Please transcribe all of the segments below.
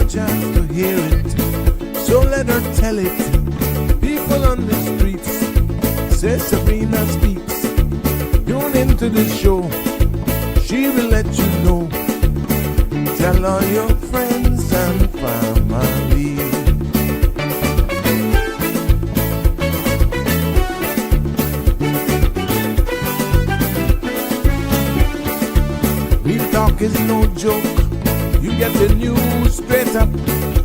chance to hear it, so let her tell it. People on the streets say Sabrina Speaks. Tune into the show, she will let you know. Tell all your friends and family. Real talk is no joke. You get the news straight up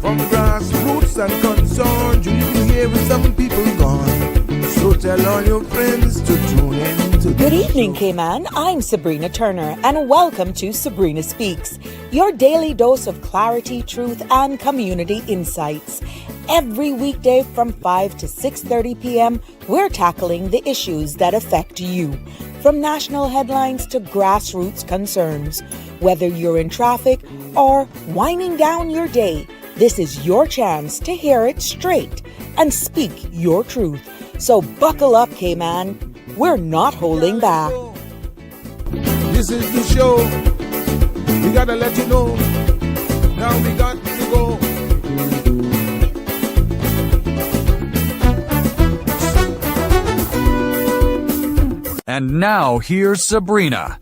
from grassroots and concerned. You can hear some people gone. So tell all your friends to tune in to Good evening, Cayman. I'm Sabrina Turner, and welcome to Sabrina Speaks, your daily dose of clarity, truth, and community insights. Every weekday from 5 to 6:30 p.m., we're tackling the issues that affect you, from national headlines to grassroots concerns. Whether you're in traffic or winding down your day, this is your chance to hear it straight and speak your truth. So buckle up, Cayman. We're not holding back. This is the show. We gotta let you know. Now we got to go. And now here's Sabrina.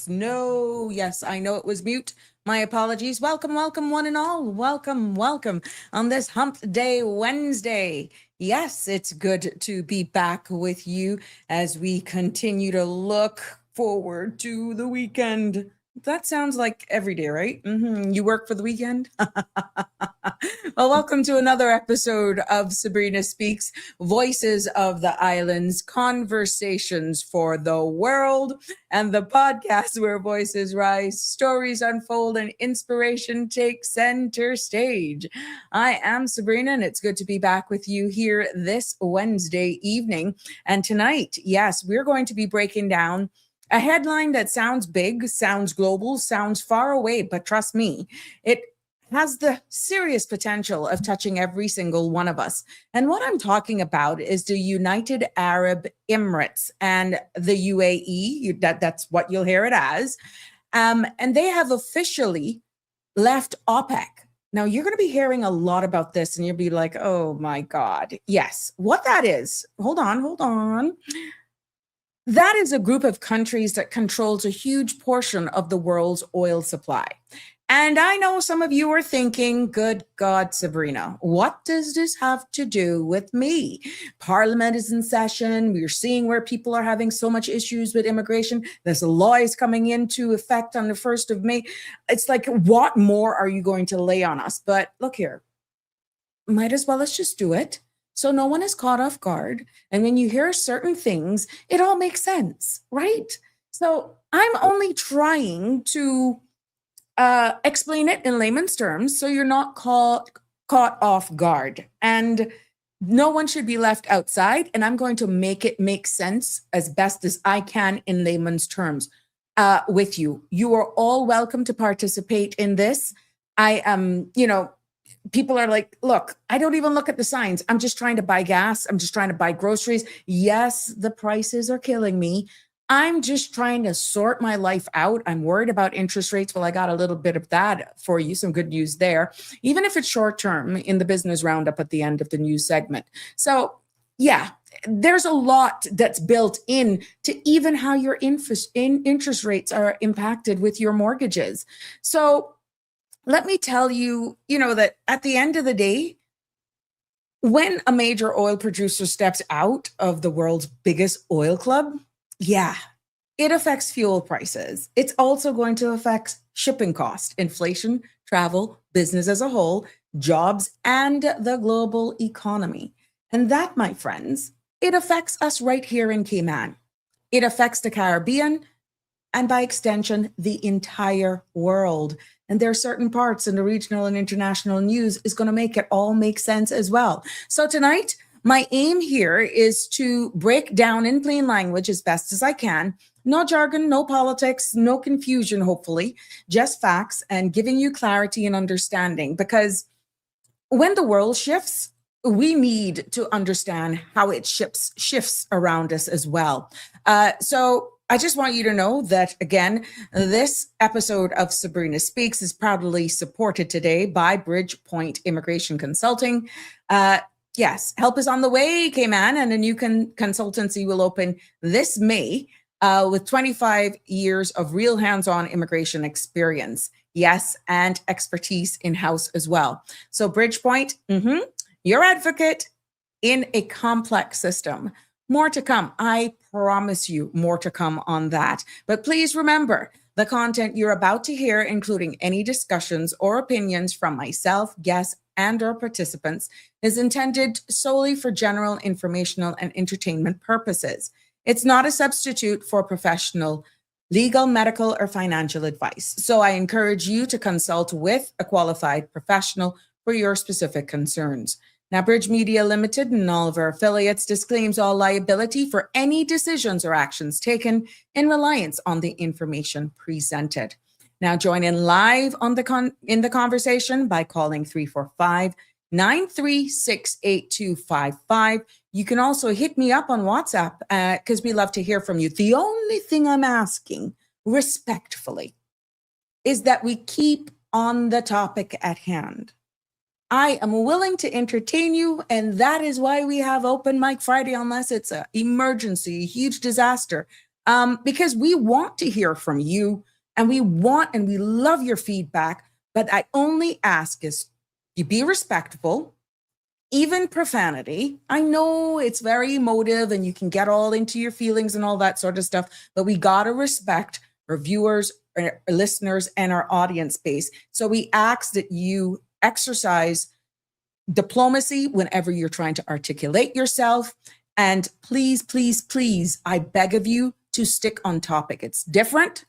No, yes, I know it was mute. My apologies. Welcome, one and all. Welcome on this Hump Day Wednesday. Yes, it's good to be back with you as we continue to look forward to the weekend. That sounds like every day, right? You work for the weekend? Well, welcome to another episode of Sabrina Speaks, Voices of the Islands, Conversations for the World, and the podcast where voices rise, stories unfold, and inspiration takes center stage. I am Sabrina, and it's good to be back with you here this Wednesday evening. And tonight, yes, we're going to be breaking down a headline that sounds big, sounds global, sounds far away, but trust me, it has the serious potential of touching every single one of us. And what I'm talking about is the United Arab Emirates and the UAE. That's what you'll hear it as. And they have officially left OPEC. Now, you're going to be hearing a lot about this, and you'll be like, oh my God. Yes, what that is. Hold on. That is a group of countries that controls a huge portion of the world's oil supply. And I know some of you are thinking, good God, Sabrina, what does this have to do with me? Parliament is in session. We're seeing where people are having so much issues with immigration. There's a law is coming into effect on the 1st of May. It's like, what more are you going to lay on us? But look here, might as well let's just do it. So no one is caught off guard. And when you hear certain things, it all makes sense, right? So I'm only trying to explain it in layman's terms so you're not caught off guard. And no one should be left outside. And I'm going to make it make sense as best as I can in layman's terms with you. You are all welcome to participate in this. I am, people are like, look, I don't even look at the signs. I'm just trying to buy gas. I'm just trying to buy groceries. Yes, the prices are killing me. I'm just trying to sort my life out. I'm worried about interest rates. Well, I got a little bit of that for you. Some good news there, even if it's short term in the business roundup at the end of the news segment. So yeah, there's a lot that's built in to even how your interest rates are impacted with your mortgages. So let me tell you, that at the end of the day, when a major oil producer steps out of the world's biggest oil club, yeah, it affects fuel prices. It's also going to affect shipping cost, inflation, travel, business as a whole, jobs, and the global economy. And that, my friends, it affects us right here in Cayman. It affects the Caribbean, and by extension, the entire world. And there are certain parts in the regional and international news is going to make it all make sense as well. So tonight, my aim here is to break down in plain language as best as I can No jargon, no politics, no confusion, hopefully, just facts and giving you clarity and understanding. Because when the world shifts, we need to understand how it shifts around us as well. So I just want you to know that, again, this episode of Sabrina Speaks is proudly supported today by Bridgepoint Immigration Consulting. Yes, help is on the way, Cayman, and a new consultancy will open this May with 25 years of real hands-on immigration experience. Yes, and expertise in-house as well. So Bridgepoint, your advocate in a complex system. More to come. I promise you more to come on that. But please remember, the content you're about to hear, including any discussions or opinions from myself, guests, and or participants, is intended solely for general informational and entertainment purposes. It's not a substitute for professional legal, medical, or financial advice. So I encourage you to consult with a qualified professional for your specific concerns. Now, Bridge Media Limited and all of our affiliates disclaims all liability for any decisions or actions taken in reliance on the information presented. Now, join in live on in the conversation by calling 345-936-8255. You can also hit me up on WhatsApp because we love to hear from you. The only thing I'm asking, respectfully, is that we keep on the topic at hand. I am willing to entertain you, and that is why we have Open Mic Friday, unless it's an emergency, a huge disaster, because we want to hear from you, and we love your feedback. But I only ask is you be respectful, even profanity. I know it's very emotive, and you can get all into your feelings and all that sort of stuff, but we gotta respect our viewers, our listeners, and our audience base. So we ask that you exercise diplomacy whenever you're trying to articulate yourself. And please, please, please, I beg of you to stick on topic. It's different.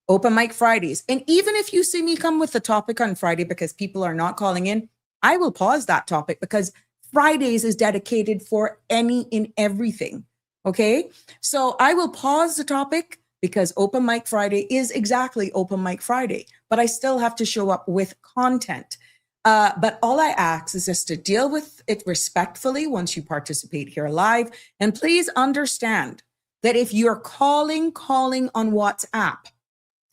Open Mic Fridays. And even if you see me come with the topic on Friday because people are not calling in, I will pause that topic because Fridays is dedicated for any and everything. Okay. So I will pause the topic because Open Mic Friday is exactly Open Mic Friday, but I still have to show up with content. But all I ask is just to deal with it respectfully once you participate here live. And please understand that if you're calling on WhatsApp,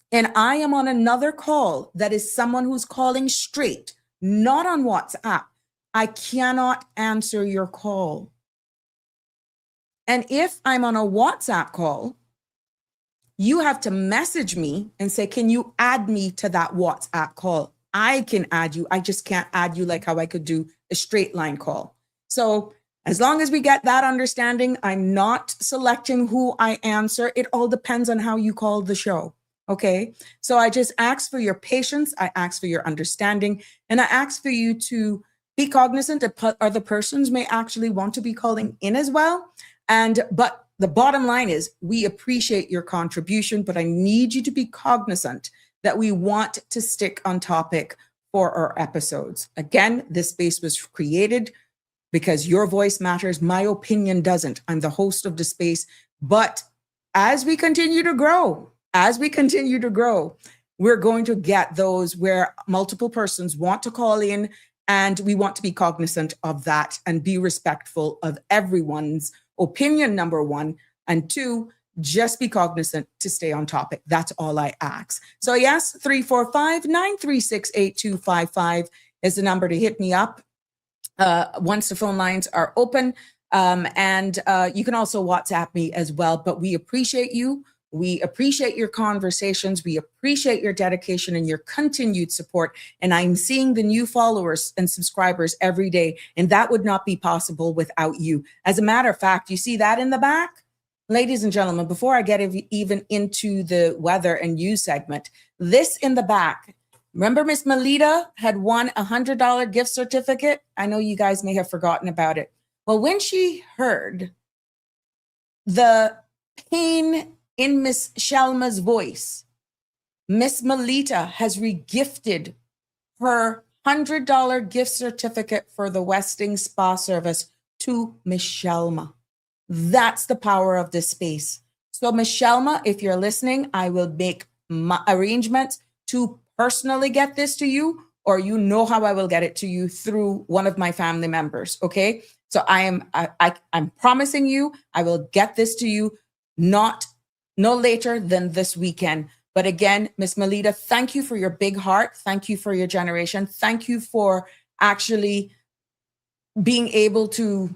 and I am on another call that is someone who's calling straight, not on WhatsApp, I cannot answer your call. And if I'm on a WhatsApp call, you have to message me and say, can you add me to that WhatsApp call? I can add you. I just can't add you like how I could do a straight line call. So as long as we get that understanding, I'm not selecting who I answer. It all depends on how you call the show. Okay. So I just ask for your patience. I ask for your understanding. And I ask for you to be cognizant that other persons may actually want to be calling in as well. But the bottom line is we appreciate your contribution, but I need you to be cognizant that we want to stick on topic for our episodes. Again, this space was created because your voice matters. My opinion doesn't. I'm the host of the space. But as we continue to grow, we're going to get those where multiple persons want to call in, and we want to be cognizant of that and be respectful of everyone's opinion, number one, and two, just be cognizant to stay on topic. That's all I ask. So yes, 345-936-8255 is the number to hit me up once the phone lines are open. And you can also WhatsApp me as well, but we appreciate you. We appreciate your conversations. We appreciate your dedication and your continued support. And I'm seeing the new followers and subscribers every day, and that would not be possible without you. As a matter of fact, you see that in the back? Ladies and gentlemen, before I get even into the weather and news segment, this in the back, remember Miss Melita had won a $100 gift certificate? I know you guys may have forgotten about it. Well, when she heard the pain in Miss Shalma's voice, Miss Melita has regifted her $100 gift certificate for the Westing Spa service to Miss Shalma. That's the power of this space. So, Michelma, if you're listening, I will make my arrangements to personally get this to you, or you know how I will get it to you through one of my family members. Okay. So I'm promising you I will get this to you no later than this weekend. But again, Miss Melita, thank you for your big heart. Thank you for your generation. Thank you for actually being able to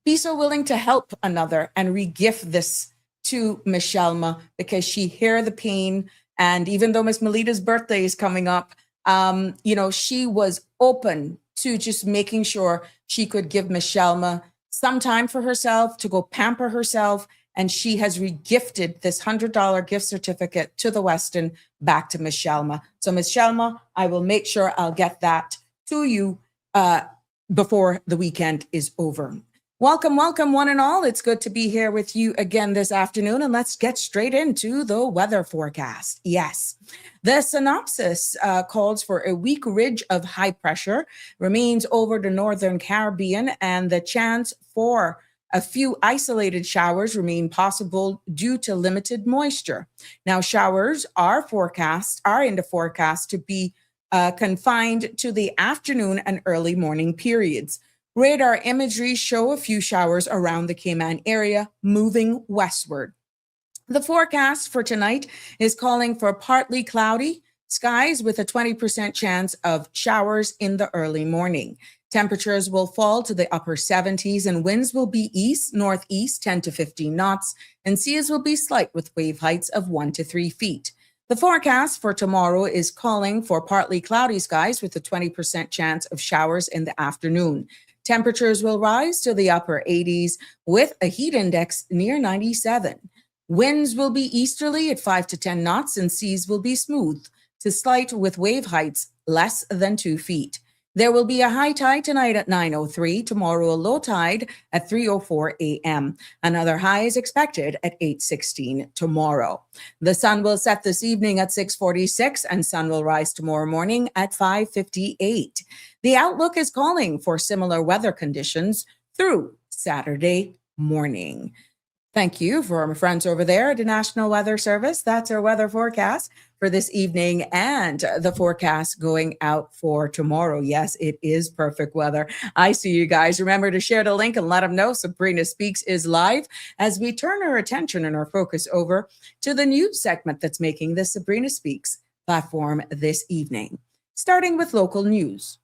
be so willing to help another and re-gift this to Michelma, because she hear the pain. And even though Miss Melita's birthday is coming up, she was open to just making sure she could give Michelma some time for herself to go pamper herself. And she has regifted this $100 gift certificate to the Westin back to Michelma. So Michelma, I will make sure I'll get that to you before the weekend is over. Welcome, welcome, one and all. It's good to be here with you again this afternoon, and let's get straight into the weather forecast. Yes, the synopsis calls for a weak ridge of high pressure remains over the northern Caribbean, and the chance for a few isolated showers remain possible due to limited moisture. Now, showers are in the forecast to be confined to the afternoon and early morning periods. Radar imagery show a few showers around the Cayman area moving westward. The forecast for tonight is calling for partly cloudy skies with a 20% chance of showers in the early morning. Temperatures will fall to the upper 70s and winds will be east-northeast 10 to 15 knots, and seas will be slight with wave heights of 1 to 3 feet. The forecast for tomorrow is calling for partly cloudy skies with a 20% chance of showers in the afternoon. Temperatures will rise to the upper 80s with a heat index near 97. Winds will be easterly at 5 to 10 knots, and seas will be smooth to slight with wave heights less than 2 feet. There will be a high tide tonight at 9:03, tomorrow a low tide at 3:04 a.m. Another high is expected at 8:16 tomorrow. The sun will set this evening at 6:46 and sun will rise tomorrow morning at 5:58. The outlook is calling for similar weather conditions through Saturday morning. Thank you for my friends over there at the National Weather Service. That's our weather forecast for this evening and the forecast going out for tomorrow. Yes, it is perfect weather. I see you guys. Remember to share the link and let them know Sabrina Speaks is live as we turn our attention and our focus over to the news segment that's making the Sabrina Speaks platform this evening. Starting with local news.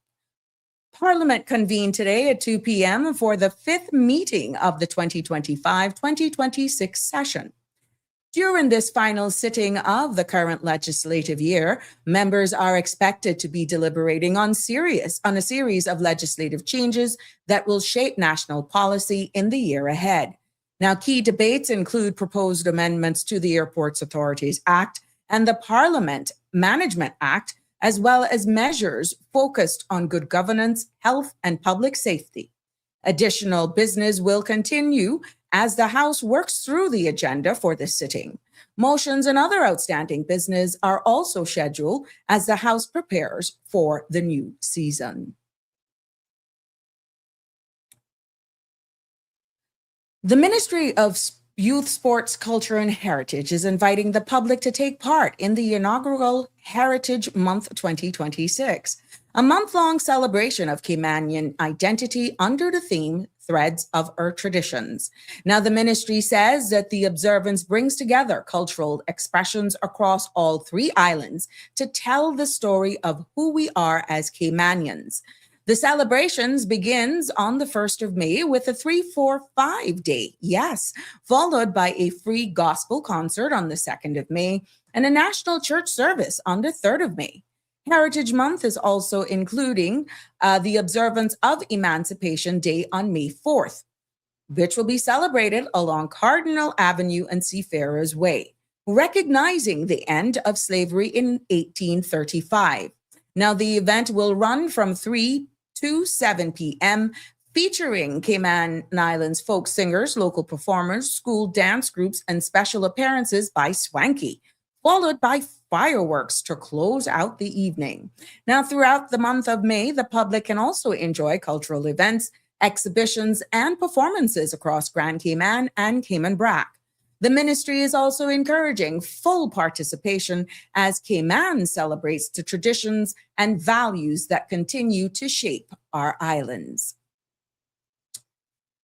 Parliament convened today at 2 p.m. for the fifth meeting of the 2025-2026 session. During this final sitting of the current legislative year, members are expected to be deliberating on a series of legislative changes that will shape national policy in the year ahead. Now, key debates include proposed amendments to the Airports Authorities Act and the Parliament Management Act, as well as measures focused on good governance, health, and public safety. Additional business will continue as the House works through the agenda for this sitting. Motions and other outstanding business are also scheduled as the House prepares for the new season. The Ministry of Youth, Sports, Culture, and Heritage is inviting the public to take part in the inaugural Heritage Month 2026, a month-long celebration of Caymanian identity under the theme Threads of Our Traditions. Now, the ministry says that the observance brings together cultural expressions across all three islands to tell the story of who we are as Caymanians. The celebrations begins on the 1st of May with a 3-4-5 day, followed by a free gospel concert on the 2nd of May and a national church service on the 3rd of May. Heritage Month is also including the observance of Emancipation Day on May 4th, which will be celebrated along Cardinal Avenue and Seafarers Way, recognizing the end of slavery in 1835. Now, the event will run from 3 to 7 p.m., featuring Cayman Islands folk singers, local performers, school dance groups, and special appearances by Swanky, followed by fireworks to close out the evening. Now, throughout the month of May, the public can also enjoy cultural events, exhibitions, and performances across Grand Cayman and Cayman Brac. The ministry is also encouraging full participation as Cayman celebrates the traditions and values that continue to shape our islands.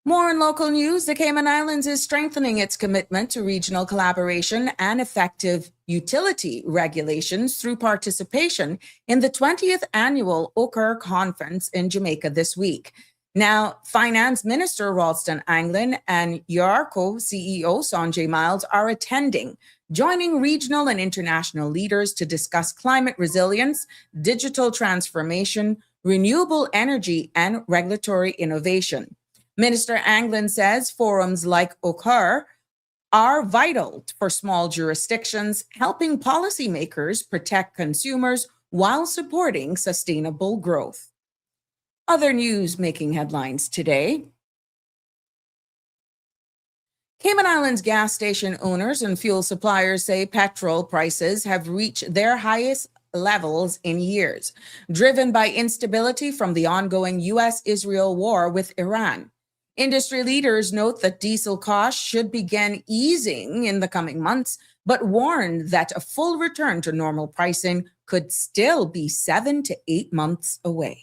More in local news, the Cayman Islands is strengthening its commitment to regional collaboration and effective utility regulations through participation in the 20th annual OPEC conference in Jamaica this week. Now, Finance Minister Ralston Anglin and UARCO CEO Sanjay Miles are attending, joining regional and international leaders to discuss climate resilience, digital transformation, renewable energy, and regulatory innovation. Minister Anglin says forums like OCCAR are vital for small jurisdictions, helping policymakers protect consumers while supporting sustainable growth. Other news making headlines today. Cayman Islands gas station owners and fuel suppliers say petrol prices have reached their highest levels in years, driven by instability from the ongoing U.S.-Israel war with Iran. Industry leaders note that diesel costs should begin easing in the coming months, but warn that a full return to normal pricing could still be 7 to 8 months away.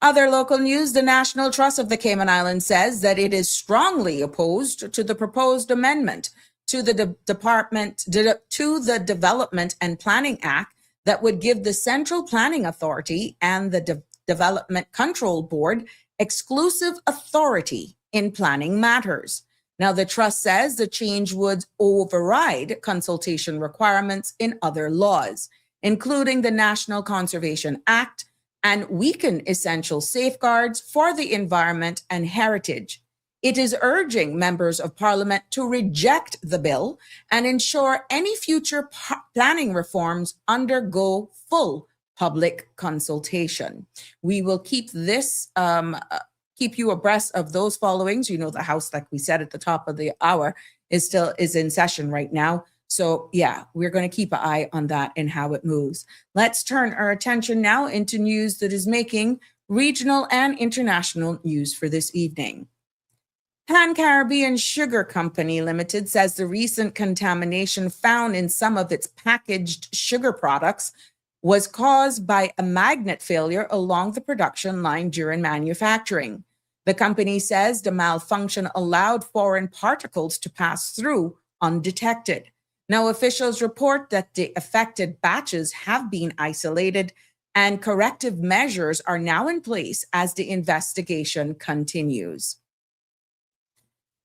Other local news, the National Trust of the Cayman Islands says that it is strongly opposed to the proposed amendment to the Development and Planning Act that would give the Central Planning Authority and the Development Control Board exclusive authority in planning matters. Now, the trust says the change would override consultation requirements in other laws, including the National Conservation Act, and weaken essential safeguards for the environment and heritage. It is urging members of Parliament to reject the bill and ensure any future planning reforms undergo full public consultation. We will keep this, keep you abreast of those followings. You know, the House, like we said at the top of the hour, is in session right now. So yeah, we're going to keep an eye on that and how it moves. Let's turn our attention now into news that is making regional and international news for this evening. Pan Caribbean Sugar Company Limited says the recent contamination found in some of its packaged sugar products was caused by a magnet failure along the production line during manufacturing. The company says the malfunction allowed foreign particles to pass through undetected. Now, officials report that the affected batches have been isolated and corrective measures are now in place as the investigation continues.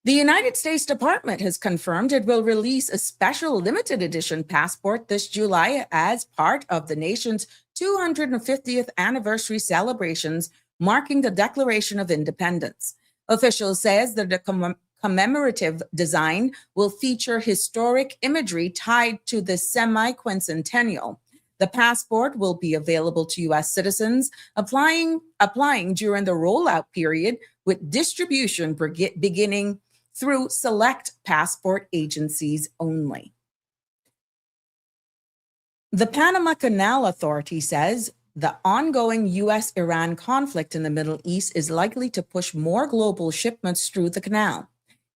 The United States Department has confirmed it will release a special limited edition passport this July as part of the nation's 250th anniversary celebrations marking the Declaration of Independence. Officials says that the commemorative design will feature historic imagery tied to the semi-quincentennial. The passport will be available to U.S. citizens applying during the rollout period, with distribution beginning through select passport agencies only. The Panama Canal Authority says the ongoing U.S.-Iran conflict in the Middle East is likely to push more global shipments through the canal.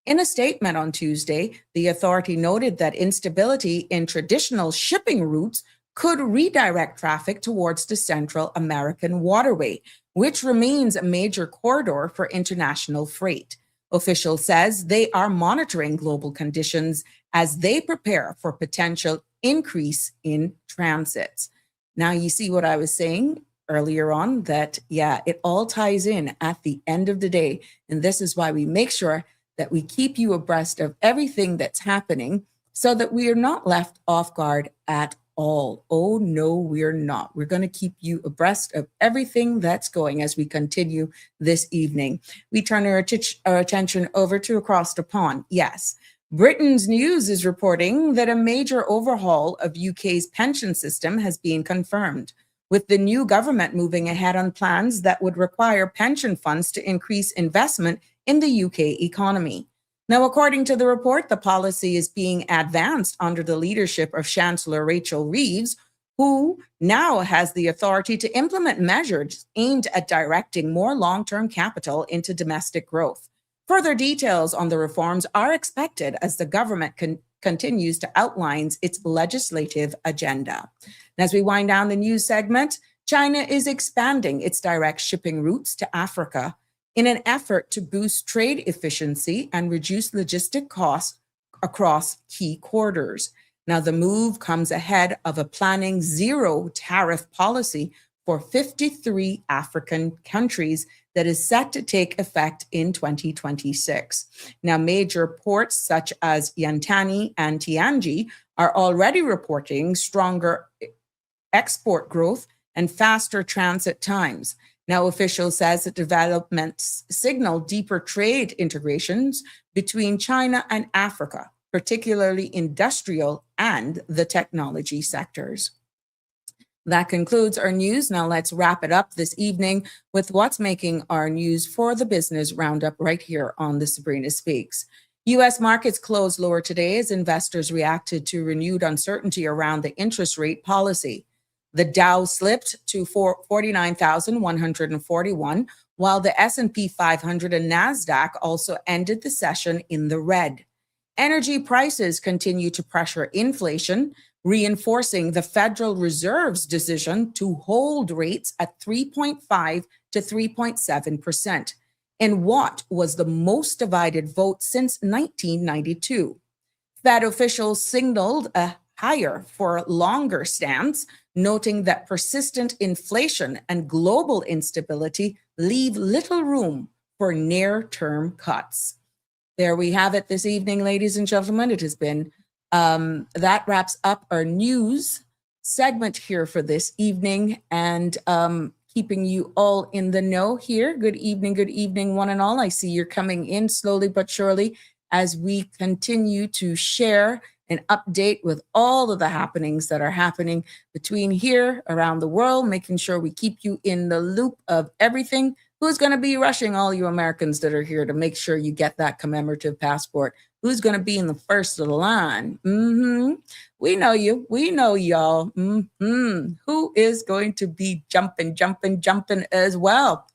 In a statement on Tuesday, the authority noted that instability in traditional shipping routes could redirect traffic towards the Central American waterway, which remains a major corridor for international freight. Officials says they are monitoring global conditions as they prepare for potential increase in transits. Now, you see what I was saying earlier on, that, yeah, it all ties in at the end of the day. And this is why we make sure that we keep you abreast of everything that's happening so that we are not left off guard at all. Oh, no, we're not. We're going to keep you abreast of everything that's going as we continue this evening. We turn our attention over to across the pond. Yes, Britain's News is reporting that a major overhaul of UK's pension system has been confirmed, with the new government moving ahead on plans that would require pension funds to increase investment in the UK economy. Now, according to the report, the policy is being advanced under the leadership of Chancellor Rachel Reeves, who now has the authority to implement measures aimed at directing more long-term capital into domestic growth. Further details on the reforms are expected as the government continues to outline its legislative agenda. And as we wind down the news segment, China is expanding its direct shipping routes to Africa in an effort to boost trade efficiency and reduce logistic costs across key corridors. Now, the move comes ahead of a planning zero tariff policy for 53 African countries that is set to take effect in 2026. Now, major ports such as Yantani and Tianji are already reporting stronger export growth and faster transit times. Now, officials says that developments signal deeper trade integrations between China and Africa, particularly industrial and the technology sectors. That concludes our news. Now let's wrap it up this evening with what's making our news for the business roundup right here on the Sabrina Speaks. U.S. markets closed lower today as investors reacted to renewed uncertainty around the interest rate policy. The Dow slipped to 49,141, while the S&P 500 and NASDAQ also ended the session in the red. Energy prices continue to pressure inflation, reinforcing the Federal Reserve's decision to hold rates at 3.5 to 3.7%, in what was the most divided vote since 1992. Fed officials signaled a higher for longer stance, noting that persistent inflation and global instability leave little room for near-term cuts. There we have it this evening, ladies and gentlemen. It has been that wraps up our news segment here for this evening, and keeping you all in the know here. Good evening, one and all. I see you're coming in slowly but surely as we continue to share and update with all of the happenings that are happening between here around the world, making sure we keep you in the loop of everything. Who's going to be rushing all you Americans that are here to make sure you get that commemorative passport? Who's going to be in the first of the line? We know you. We know y'all. Who is going to be jumping as well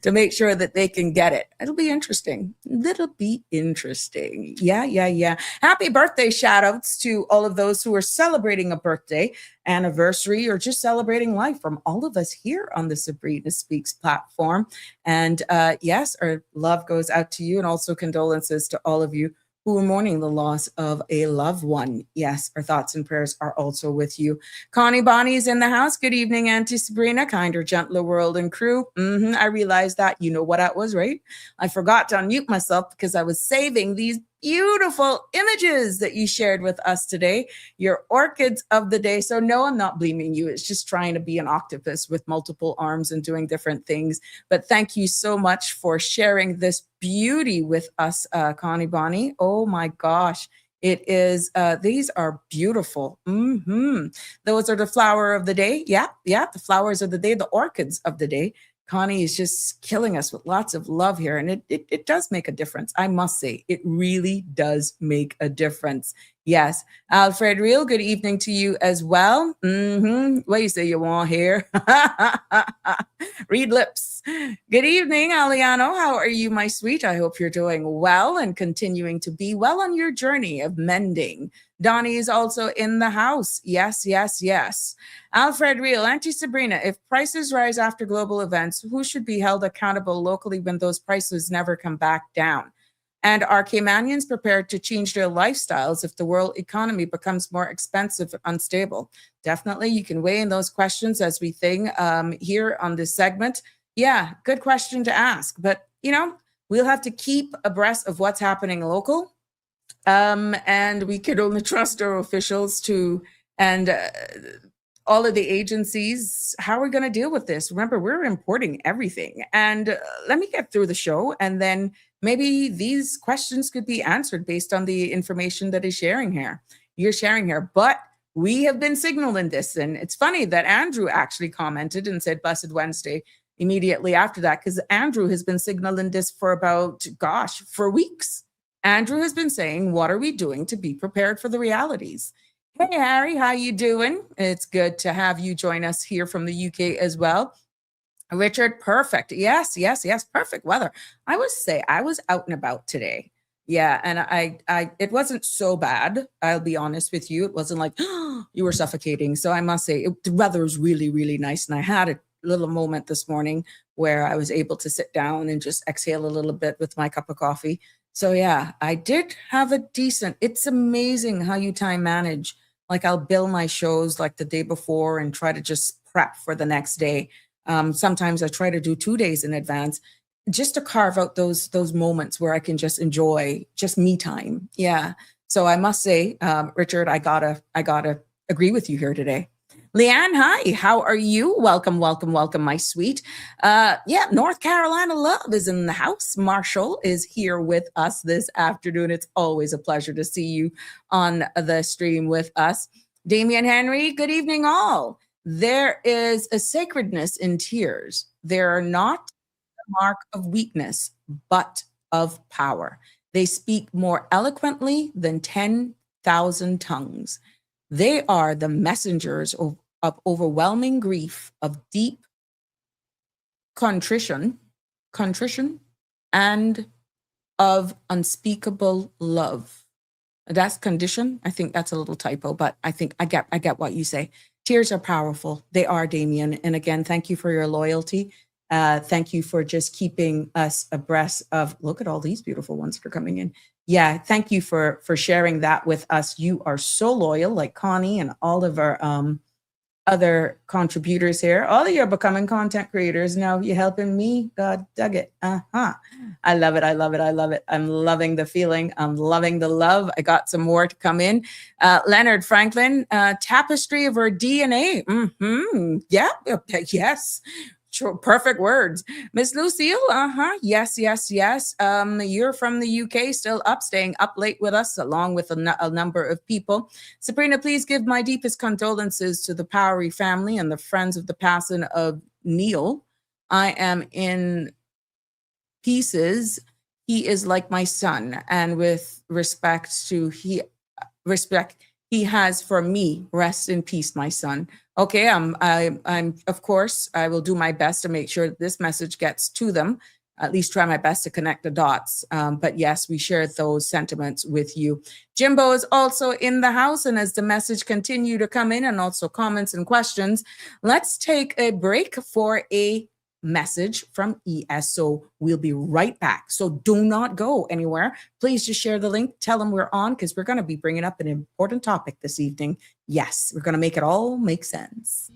to make sure that they can get it? It'll be interesting. Yeah. Happy birthday shout outs to all of those who are celebrating a birthday, anniversary, or just celebrating life from all of us here on the Sabrina Speaks platform. And yes, our love goes out to you, and also condolences to all of you who are mourning the loss of a loved one. Yes, our thoughts and prayers are also with you. Connie Bonnie's in the house. Good evening, Auntie Sabrina, kinder, gentler world and crew. I realized that. You know what that was, right? I forgot to unmute myself because I was saving these beautiful images that you shared with us today, your orchids of the day. So no, I'm not blaming you. It's just trying to be an octopus with multiple arms and doing different things. But thank you so much for sharing this beauty with us, Connie Bonnie. Oh my gosh. It is, these are beautiful. Those are the flower of the day. Yeah, the flowers of the day, the orchids of the day. Connie is just killing us with lots of love here. And it does make a difference. I must say, it really does make a difference. Yes. Alfred Real, good evening to you as well. What you say you want here? Read lips. Good evening, Aliano. How are you, my sweet? I hope you're doing well and continuing to be well on your journey of mending. Donnie is also in the house. Yes. Alfred Real, Auntie Sabrina, if prices rise after global events, who should be held accountable locally when those prices never come back down? And are Caymanians prepared to change their lifestyles if the world economy becomes more expensive and unstable? Definitely, you can weigh in those questions as we think here on this segment. Yeah, good question to ask. But, we'll have to keep abreast of what's happening local. And we could only trust our officials and all of the agencies. How are we going to deal with this? Remember, we're importing everything. And let me get through the show, and then maybe these questions could be answered based on the information that you're sharing here. But we have been signaling this. And it's funny that Andrew actually commented and said Blessed Wednesday immediately after that, because Andrew has been signaling this for weeks. Andrew has been saying, what are we doing to be prepared for the realities? Hey, Harry, how you doing? It's good to have you join us here from the UK as well. Richard, perfect. Yes, yes, yes, perfect weather. I would say I was out and about today. Yeah, and it wasn't so bad. I'll be honest with you. It wasn't like you were suffocating. So I must say the weather was really, really nice. And I had a little moment this morning where I was able to sit down and just exhale a little bit with my cup of coffee. So yeah, I did have a decent. It's amazing how you time manage. Like I'll bill my shows like the day before and try to just prep for the next day. Sometimes I try to do 2 days in advance just to carve out those moments where I can just enjoy just me time. Yeah. So I must say, Richard, I gotta agree with you here today. Leanne, hi. How are you? Welcome, welcome, welcome, my sweet. Yeah, North Carolina love is in the house. Marshall is here with us this afternoon. It's always a pleasure to see you on the stream with us. Damian Henry, good evening, all. There is a sacredness in tears. They are not the mark of weakness, but of power. They speak more eloquently than 10,000 tongues. They are the messengers of overwhelming grief, of deep contrition, and of unspeakable love. That's condition. I think that's a little typo, but I think I get what you say. Tears are powerful. They are, Damien. And again, thank you for your loyalty. Thank you for just keeping us abreast of, look at all these beautiful ones that are coming in. Yeah, thank you for sharing that with us. You are so loyal, like Connie and all of our other contributors here. All of you are becoming content creators now. You're helping me. God dug it. I love it. I love it. I love it. I'm loving the feeling. I'm loving the love. I got some more to come in. Leonard Franklin, tapestry of our DNA. Yeah. Yes. Sure, perfect words. Miss Lucille, yes, yes, yes. You're from the UK, still up, staying up late with us, along with a number of people. Sabrina, please give my deepest condolences to the Powery family and the friends of the passing of Neil. I am in pieces. He is like my son, and with respect he has for me, rest in peace, my son. Okay, I'm of course, I will do my best to make sure that this message gets to them, at least try my best to connect the dots. But yes, we shared those sentiments with you. Jimbo is also in the house, and as the message continue to come in and also comments and questions, let's take a break for a message from ESO. We'll be right back. So do not go anywhere. Please just share the link. Tell them we're on because we're going to be bringing up an important topic this evening. Yes, we're going to make it all make sense.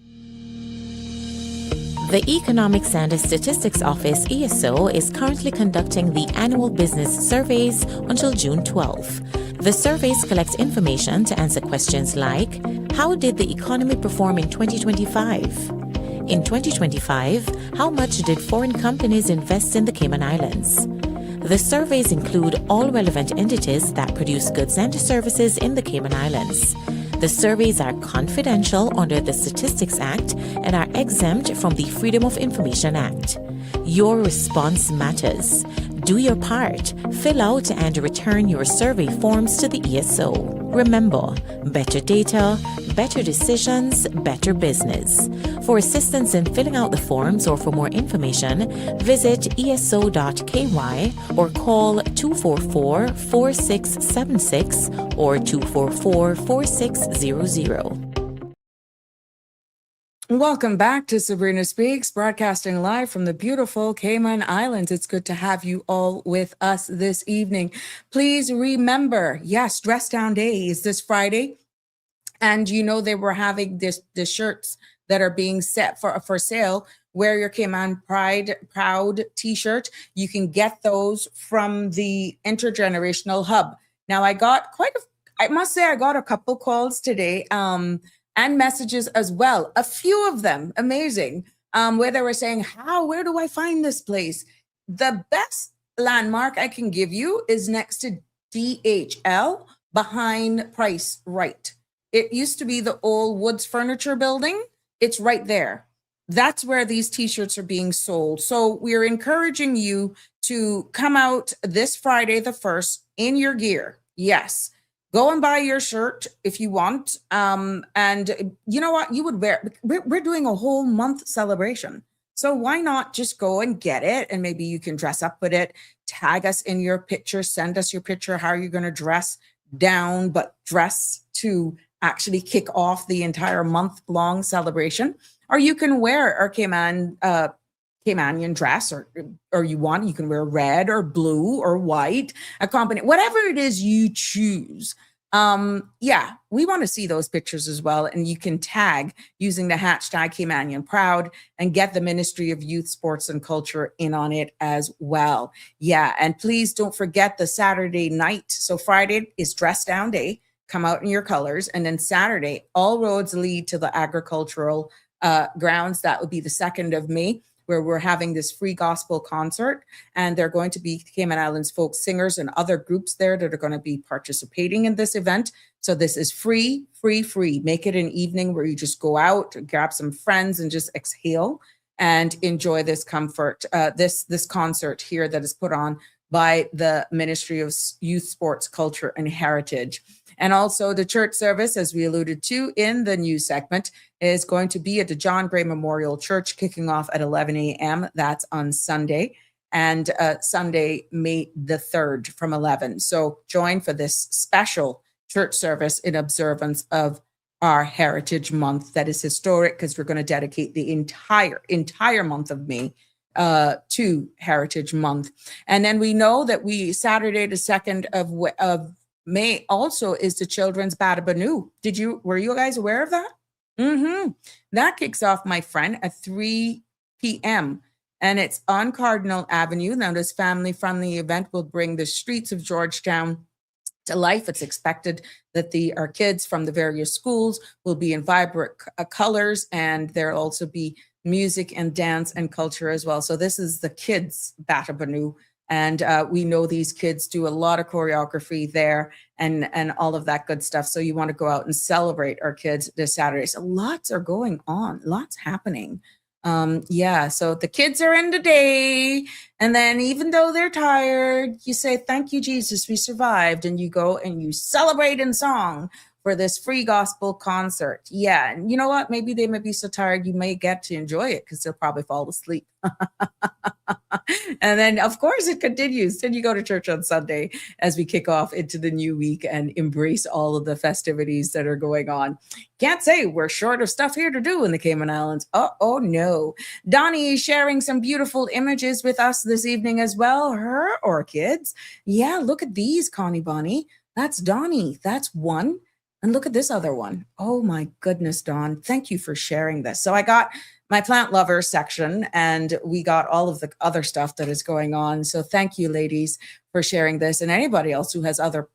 The Economics and Statistics Office, ESO, is currently conducting the annual business surveys until June 12. The surveys collect information to answer questions like, how did the economy perform in 2025? In 2025, how much did foreign companies invest in the Cayman Islands? The surveys include all relevant entities that produce goods and services in the Cayman Islands. The surveys are confidential under the Statistics Act and are exempt from the Freedom of Information Act. Your response matters. Do your part. Fill out and return your survey forms to the ESO. Remember, better data, better decisions, better business. For assistance in filling out the forms or for more information, visit eso.ky or call 244-4676 or 244-4600. Welcome back to Sabrina Speaks, broadcasting live from the beautiful Cayman Islands. It's good to have you all with us this evening. Please remember, yes, Dress Down Day is this Friday. And you know they were having the shirts that are being set for sale. Wear Your Cayman Proud t-shirt. You can get those from the Intergenerational Hub. Now I got I must say I got a couple calls today and messages as well. A few of them, amazing, where they were saying, where do I find this place? The best landmark I can give you is next to DHL behind Price Right. It used to be the old Woods Furniture Building. It's right there. That's where these t-shirts are being sold. So we're encouraging you to come out this Friday the 1st in your gear. Yes. Go and buy your shirt if you want. And you know what? You would wear. We're doing a whole month celebration. So why not just go and get it? And maybe you can dress up with it, tag us in your picture, send us your picture, how you're going to dress down, but dress to actually kick off the entire month-long celebration. Or you can wear our Caymanian dress, or you can wear red or blue or white, a combination, whatever it is you choose. Yeah, we want to see those pictures as well. And you can tag using the hashtag Caymanian Proud and get the Ministry of Youth, Sports and Culture in on it as well. Yeah, and please don't forget the Saturday night. So Friday is dress down day. Come out in your colors. And then Saturday, all roads lead to the agricultural grounds. That will be the 2nd of May, where we're having this free gospel concert. And there are going to be Cayman Islands folk singers and other groups there that are going to be participating in this event. So this is free, free, free. Make it an evening where you just go out, grab some friends and just exhale and enjoy this comfort, this concert here that is put on by the Ministry of Youth, Sports, Culture, and Heritage. And also the church service, as we alluded to in the news segment, is going to be at the John Gray Memorial Church, kicking off at 11 a.m. That's on Sunday. And Sunday, May the 3rd from 11. So join for this special church service in observance of our Heritage Month that is historic, because we're going to dedicate the entire month of May to Heritage Month. And then we know that Saturday the 2nd of May also is the Children's Badabanu. Were you guys aware of that? That kicks off, my friend, at 3 p.m. and it's on Cardinal Avenue. Now, this family-friendly event will bring the streets of Georgetown to life. It's expected that our kids from the various schools will be in vibrant colors, and there'll also be music and dance and culture as well. So this is the kids' Badabanu. And we know these kids do a lot of choreography there and all of that good stuff. So you want to go out and celebrate our kids this Saturday. So lots are going on, lots happening. Yeah, so the kids are in today. And then even though they're tired, you say, thank you, Jesus, we survived. And you go and you celebrate in song for this free gospel concert. Yeah, and you know what? Maybe they may be so tired, you may get to enjoy it because they'll probably fall asleep. And then, of course, it continues. Then you go to church on Sunday as we kick off into the new week and embrace all of the festivities that are going on. Can't say we're short of stuff here to do in the Cayman Islands. Oh, no. Donnie is sharing some beautiful images with us this evening as well. Her orchids. Yeah, look at these, Connie Bonnie. That's Donnie. That's one. And look at this other one. Oh, my goodness, Dawn. Thank you for sharing this. So I got my plant lovers section, and we got all of the other stuff that is going on. So thank you, ladies, for sharing this. And anybody else who has other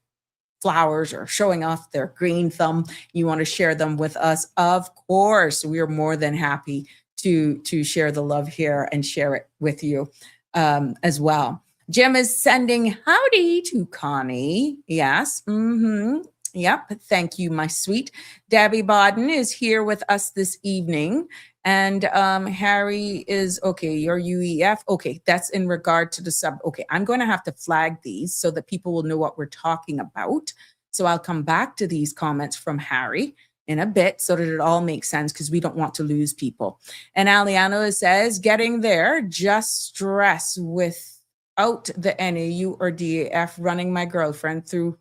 flowers or showing off their green thumb, you want to share them with us, of course, we are more than happy to share the love here and share it with you as well. Jim is sending howdy to Connie. Yes. Yep. Thank you, my sweet. Debbie Bodden is here with us this evening. And Harry is, okay, your UEF. Okay, that's in regard to the sub. Okay, I'm going to have to flag these so that people will know what we're talking about. So I'll come back to these comments from Harry in a bit so that it all makes sense, because we don't want to lose people. And Aliano says, getting there, just stress without the NAU or DAF running my girlfriend through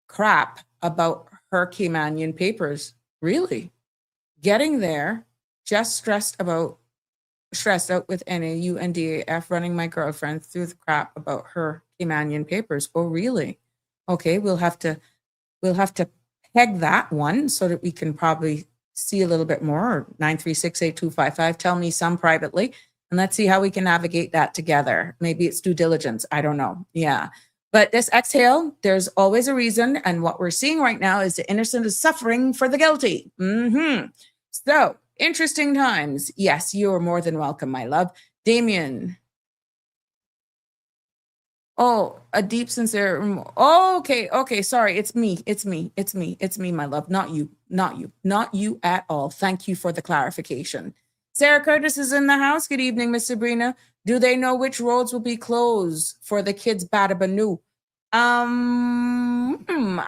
crap about her Caymanian papers. Really? Getting there, just stressed out with NAU and DAF running my girlfriend through the crap about her Caymanian papers. Oh, really? Okay, we'll have to peg that one so that we can probably see a little bit more. 9368255. Tell me some privately, and let's see how we can navigate that together. Maybe it's due diligence. I don't know. Yeah. But this exhale, there's always a reason. And what we're seeing right now is the innocent is suffering for the guilty. So, interesting times. Yes, you are more than welcome, my love. Damien. Oh, a deep, sincere. Oh, okay. Sorry. It's me, my love. Not you at all. Thank you for the clarification. Sarah Curtis is in the house. Good evening, Miss Sabrina. Do they know which roads will be closed for the kids' Badabanu? I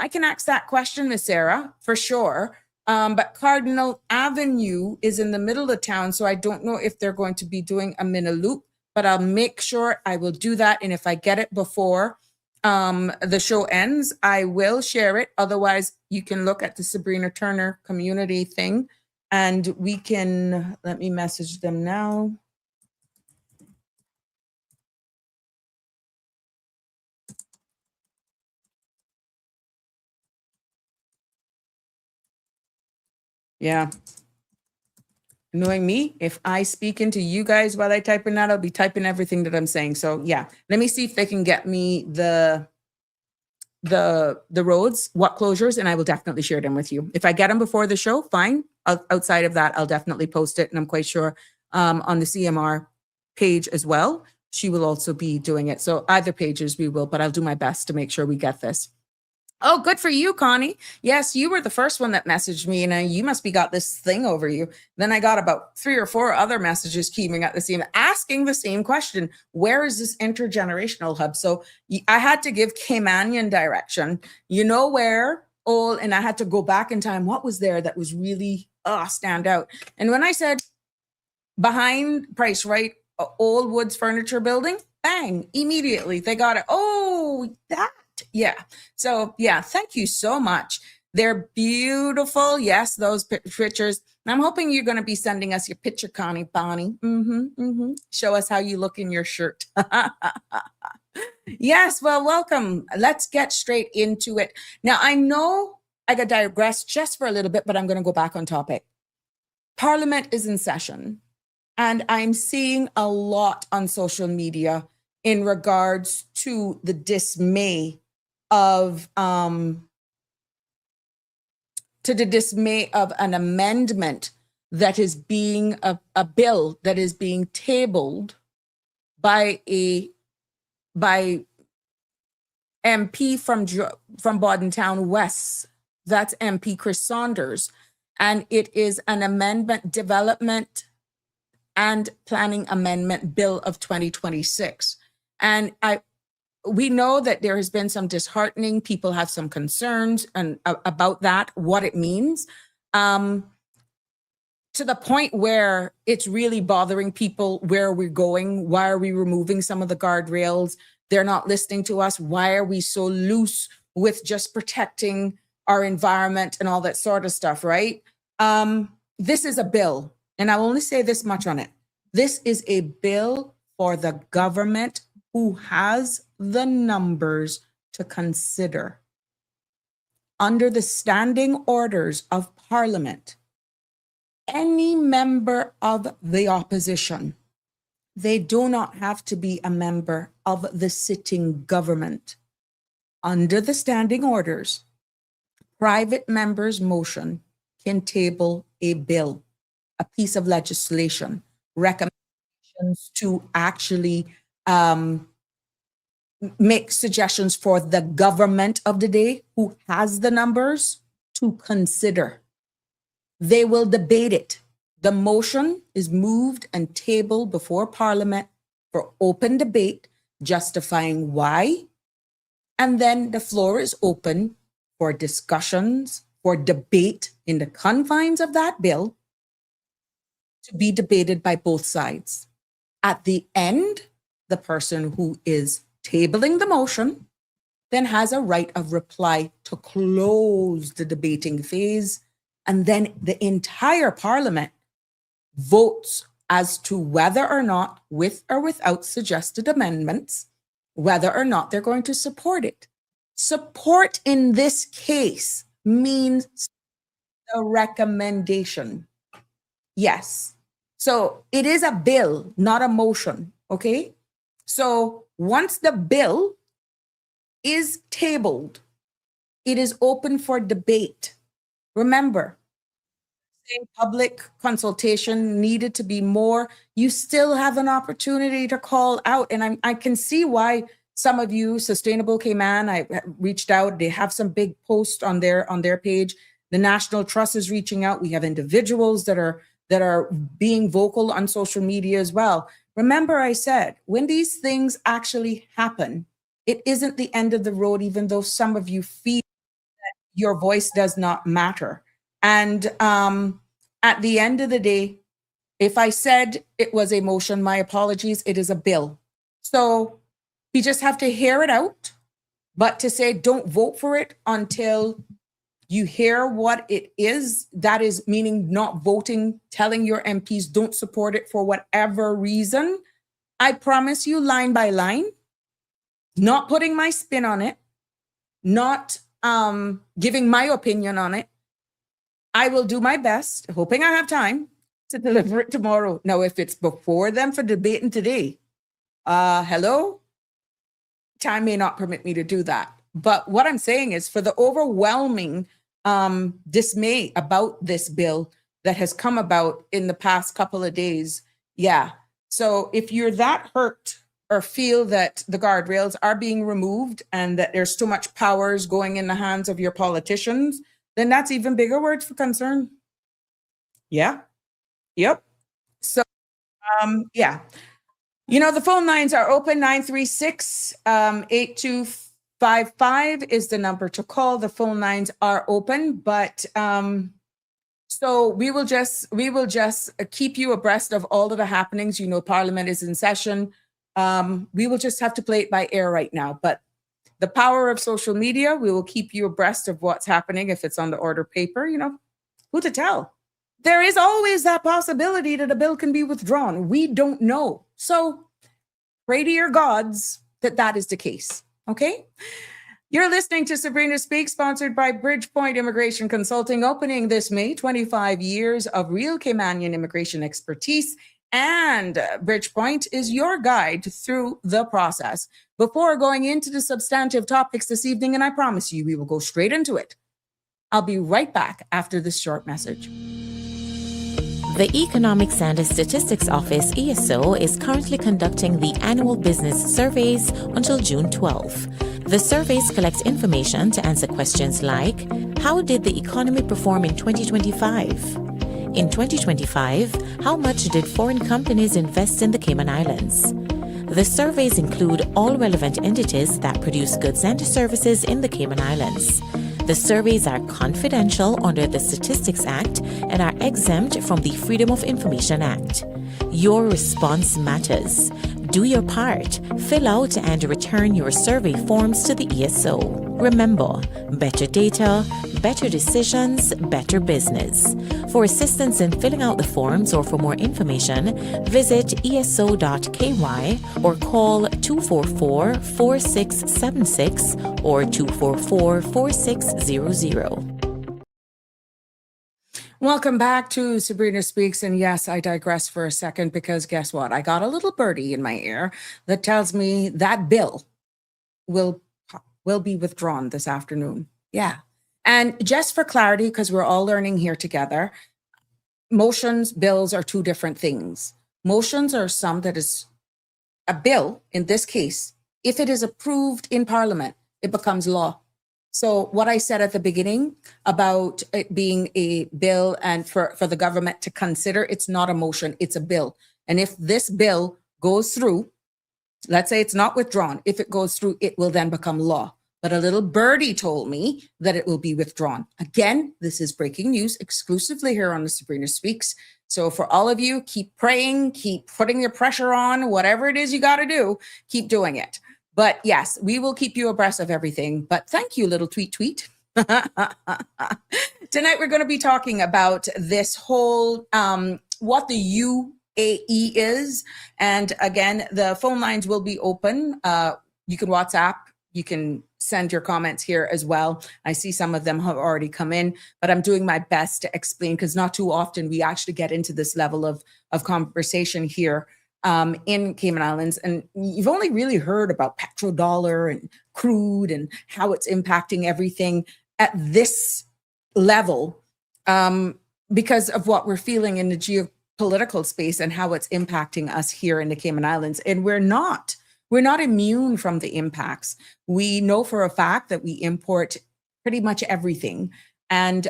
can ask that question, Miss Sarah, for sure. But Cardinal Avenue is in the middle of town, so I don't know if they're going to be doing a mini loop, but I'll make sure I will do that. And if I get it before the show ends, I will share it. Otherwise, you can look at the Sabrina Turner community thing and we can, let me message them now. Yeah. Knowing me, if I speak into you guys while I type in that, I'll be typing everything that I'm saying. So yeah, let me see if they can get me the roads, what closures, and I will definitely share them with you. If I get them before the show, fine. Outside of that, I'll definitely post it. And I'm quite sure on the CMR page as well, she will also be doing it. So either pages we will, but I'll do my best to make sure we get this. Oh, good for you, Connie. Yes, you were the first one that messaged me, and you must be got this thing over you. Then I got about 3 or 4 other messages keeping at the same, asking the same question. Where is this intergenerational hub? So I had to give Cayman direction. You know where? All, and I had to go back in time. What was there that was really stand out? And when I said behind Price Right, Old Woods Furniture Building, bang, immediately they got it. Oh, that. Yeah. So yeah, thank you so much. They're beautiful. Yes, those pictures. And I'm hoping you're going to be sending us your picture, Connie Bonnie. Show us how you look in your shirt. Yes, well, welcome. Let's get straight into it. Now, I know I got digressed just for a little bit, but I'm going to go back on topic. Parliament is in session, and I'm seeing a lot on social media in regards to the dismay of an amendment that is being a bill that is being tabled by MP from Bordentown West. That's MP Chris Saunders, and it is an amendment, development and planning amendment bill of 2026. And we know that there has been some disheartening. People have some concerns and about that, what it means, to the point where it's really bothering people. Where are we going? Why are we removing some of the guardrails? They're not listening to us. Why are we so loose with just protecting our environment and all that sort of stuff, right? This is a bill, and I'll only say this much on it. This is a bill for the government who has the numbers to consider. Under the standing orders of Parliament, any member of the opposition, they do not have to be a member of the sitting government. Under the standing orders, private members' motion can table a bill, a piece of legislation, recommendations to actually make suggestions for the government of the day who has the numbers to consider. They will debate it. The motion is moved and tabled before Parliament for open debate, justifying why. And then the floor is open for discussions, for debate in the confines of that bill to be debated by both sides. At the end, the person who is tabling the motion then has a right of reply to close the debating phase, and then the entire Parliament votes as to whether or not, with or without suggested amendments, whether or not they're going to support it. Support in this case means the recommendation. Yes. So it is a bill, not a motion, okay? So once the bill is tabled, it is open for debate. Remember, saying public consultation needed to be more. You still have an opportunity to call out. And I can see why some of you, Sustainable Cayman, I reached out. They have some big posts on their page. The National Trust is reaching out. We have individuals that are being vocal on social media as well. Remember, I said, when these things actually happen, it isn't the end of the road, even though some of you feel that your voice does not matter. And at the end of the day, if I said it was a motion, my apologies, it is a bill. So you just have to hear it out. But to say don't vote for it until you hear what it is, that is meaning not voting, telling your MPs don't support it for whatever reason. I promise you, line by line, not putting my spin on it, not giving my opinion on it. I will do my best, hoping I have time to deliver it tomorrow. Now, if it's before them for debating today, hello, time may not permit me to do that. But what I'm saying is, for the overwhelming dismay about this bill that has come about in the past couple of days, yeah. So if you're that hurt or feel that the guardrails are being removed and that there's too much powers going in the hands of your politicians, then that's even bigger words for concern. Yeah. Yep. So, yeah. You know, the phone lines are open. 936-8255 is the number to call. The phone lines are open, but so we will just keep you abreast of all of the happenings. You know, Parliament is in session. We will just have to play it by ear right now. But the power of social media, we will keep you abreast of what's happening. If it's on the order paper, you know, who to tell? There is always that possibility that a bill can be withdrawn. We don't know. So pray to your gods that that is the case. Okay? You're listening to Sabrina Speaks, sponsored by Bridgepoint Immigration Consulting, opening this May, 25 years of real Caymanian immigration expertise. And Bridgepoint is your guide through the process. Before going into the substantive topics this evening, and I promise you, we will go straight into it. I'll be right back after this short message. The Economics and Statistics Office, ESO, is currently conducting the annual business surveys until June 12. The surveys collect information to answer questions like, how did the economy perform in 2025? In 2025, how much did foreign companies invest in the Cayman Islands? The surveys include all relevant entities that produce goods and services in the Cayman Islands. The surveys are confidential under the Statistics Act and are exempt from the Freedom of Information Act. Your response matters. Do your part. Fill out and return your survey forms to the ESO. Remember, better data, better decisions, better business. For assistance in filling out the forms or for more information, visit eso.ky or call 244-4676 or 244-4600. Welcome back to Sabrina Speaks. And yes, I digress for a second because guess what? I got a little birdie in my ear that tells me that bill will be withdrawn this afternoon. Yeah. And just for clarity, because we're all learning here together, motions, bills are two different things. Motions are some that is a bill. In this case, if it is approved in Parliament, it becomes law. So what I said at the beginning about it being a bill and for the government to consider, it's not a motion, it's a bill. And if this bill goes through, let's say it's not withdrawn, if it goes through, it will then become law. But a little birdie told me that it will be withdrawn. Again, this is breaking news exclusively here on the Sabrina Speaks. So for all of you, keep praying, keep putting your pressure on, whatever it is you got to do, keep doing it. But yes, we will keep you abreast of everything. But thank you, little tweet. Tonight, we're going to be talking about this whole, what the UAE is. And again, the phone lines will be open. You can WhatsApp. You can send your comments here as well. I see some of them have already come in, but I'm doing my best to explain because not too often we actually get into this level of conversation here in Cayman Islands. And you've only really heard about petrodollar and crude and how it's impacting everything at this level because of what we're feeling in the geopolitical space and how it's impacting us here in the Cayman Islands. And we're not immune from the impacts. We know for a fact that we import pretty much everything. And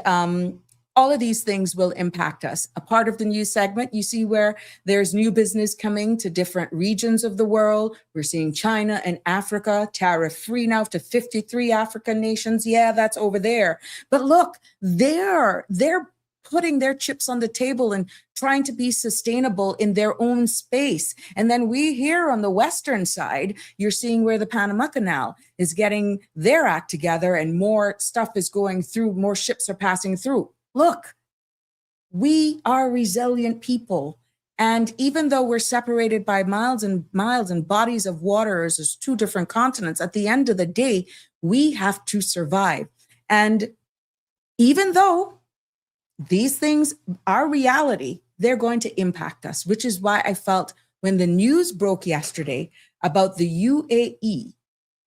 all of these things will impact us. A part of the news segment, you see where there's new business coming to different regions of the world. We're seeing China and Africa tariff-free now to 53 African nations. Yeah, that's over there. But look, they're putting their chips on the table and trying to be sustainable in their own space. And then we here on the Western side, you're seeing where the Panama Canal is getting their act together and more stuff is going through, more ships are passing through. Look, we are resilient people. And even though we're separated by miles and miles and bodies of water as two different continents, at the end of the day, we have to survive. And even though these things are reality, they're going to impact us, which is why I felt when the news broke yesterday about the UAE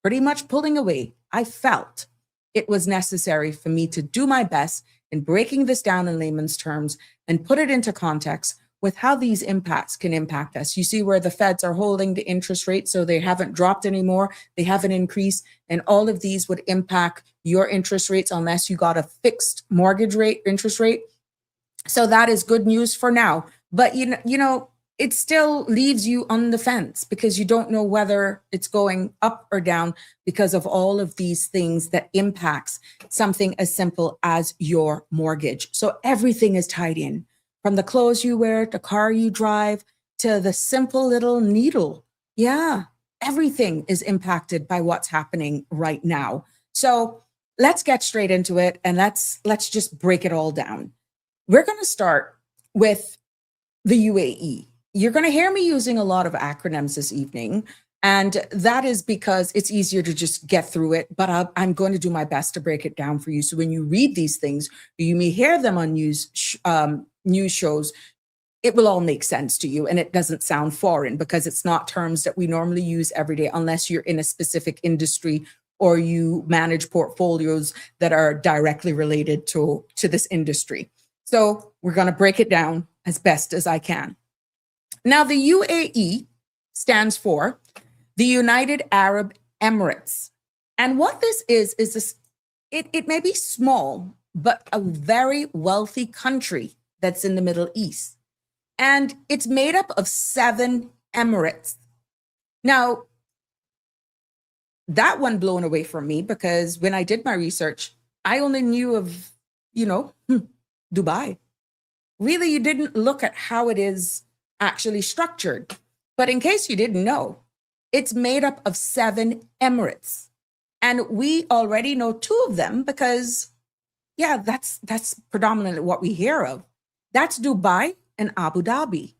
pretty much pulling away, I felt it was necessary for me to do my best in breaking this down in layman's terms and put it into context with how these impacts can impact us. You see where the feds are holding the interest rate, so they haven't dropped anymore, they haven't increased, and all of these would impact your interest rates unless you got a fixed mortgage rate, interest rate. So that is good news for now. But you know, it still leaves you on the fence because you don't know whether it's going up or down because of all of these things that impacts something as simple as your mortgage. So everything is tied in, from the clothes you wear, the car you drive, to the simple little needle. Yeah, everything is impacted by what's happening right now. So let's get straight into it and let's just break it all down. We're going to start with the UAE. You're going to hear me using a lot of acronyms this evening, and that is because it's easier to just get through it, but I'm going to do my best to break it down for you. So when you read these things, you may hear them on news shows, it will all make sense to you, and it doesn't sound foreign because it's not terms that we normally use every day unless you're in a specific industry or you manage portfolios that are directly related to this industry. So we're going to break it down as best as I can. Now, the UAE stands for the United Arab Emirates. And what this is this, it may be small, but a very wealthy country that's in the Middle East. And it's made up of 7 emirates. Now, that one blown away from me because when I did my research, I only knew of, Dubai. Really, you didn't look at how it is actually structured. But in case you didn't know, it's made up of 7 emirates. And we already know 2 of them because, yeah, that's predominantly what we hear of. That's Dubai and Abu Dhabi.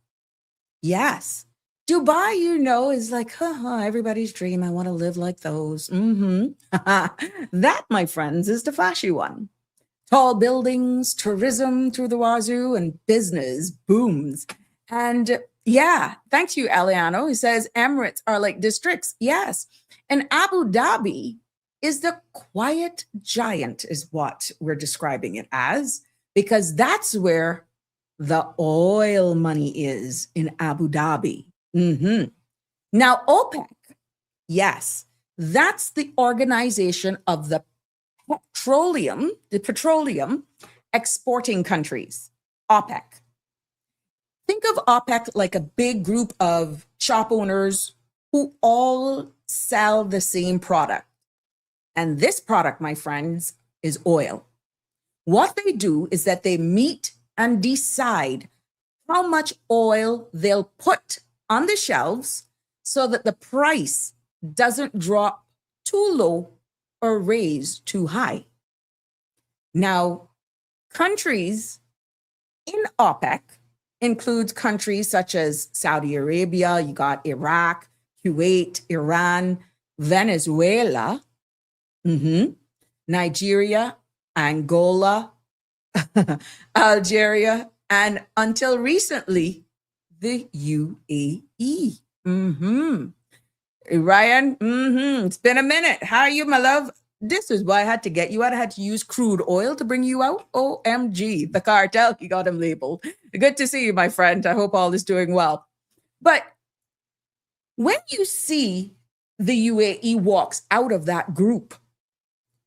Yes. Dubai, is like, everybody's dream. I want to live like those. That, my friends, is the flashy one. Tall buildings, tourism through the wazoo, and business booms. And yeah, thank you, Eliano. He says Emirates are like districts. Yes. And Abu Dhabi is the quiet giant is what we're describing it as, because that's where the oil money is in Abu Dhabi. Now, OPEC, yes, that's the organization of the petroleum exporting countries, OPEC. Think of OPEC like a big group of shop owners who all sell the same product. And this product, my friends, is oil. What they do is that they meet and decide how much oil they'll put on the shelves so that the price doesn't drop too low or raise too high. Now, countries in OPEC includes countries such as Saudi Arabia, you got Iraq, Kuwait, Iran, Venezuela, Nigeria, Angola, Algeria, and until recently, the UAE. Ryan, it's been a minute. How are you, my love? This is why I had to get you out. I had to use crude oil to bring you out. OMG, the cartel, he got him labeled. Good to see you, my friend. I hope all is doing well. But when you see the UAE walks out of that group,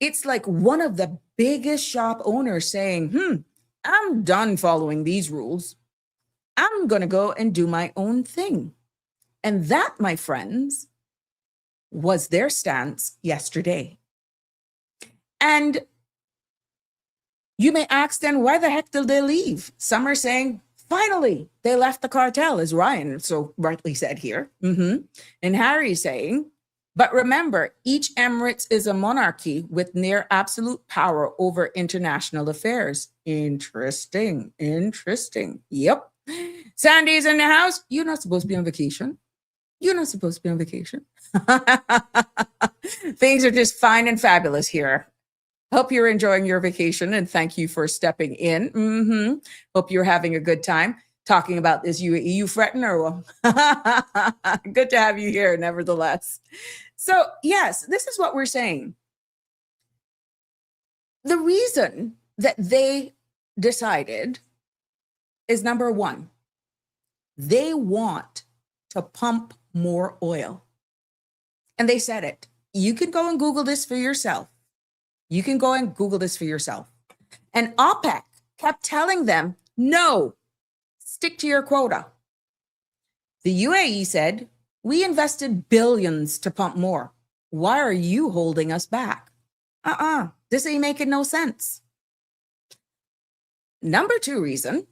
it's like one of the biggest shop owners saying, I'm done following these rules. I'm going to go and do my own thing. And that, my friends, was their stance yesterday. And you may ask then, why the heck did they leave? Some are saying, finally, they left the cartel, as Ryan so rightly said here. And Harry's saying, but remember, each Emirates is a monarchy with near absolute power over international affairs. Interesting. Yep. Sandy's in the house. You're not supposed to be on vacation. Things are just fine and fabulous here. Hope you're enjoying your vacation and thank you for stepping in. Hope you're having a good time talking about this UAE. You fretting or good to have you here nevertheless. So yes, this is what we're saying. The reason that they decided is number one, they want to pump more oil. And they said it. You can go and Google this for yourself. And OPEC kept telling them, no, stick to your quota. The UAE said, we invested billions to pump more. Why are you holding us back? This ain't making no sense. Number two reason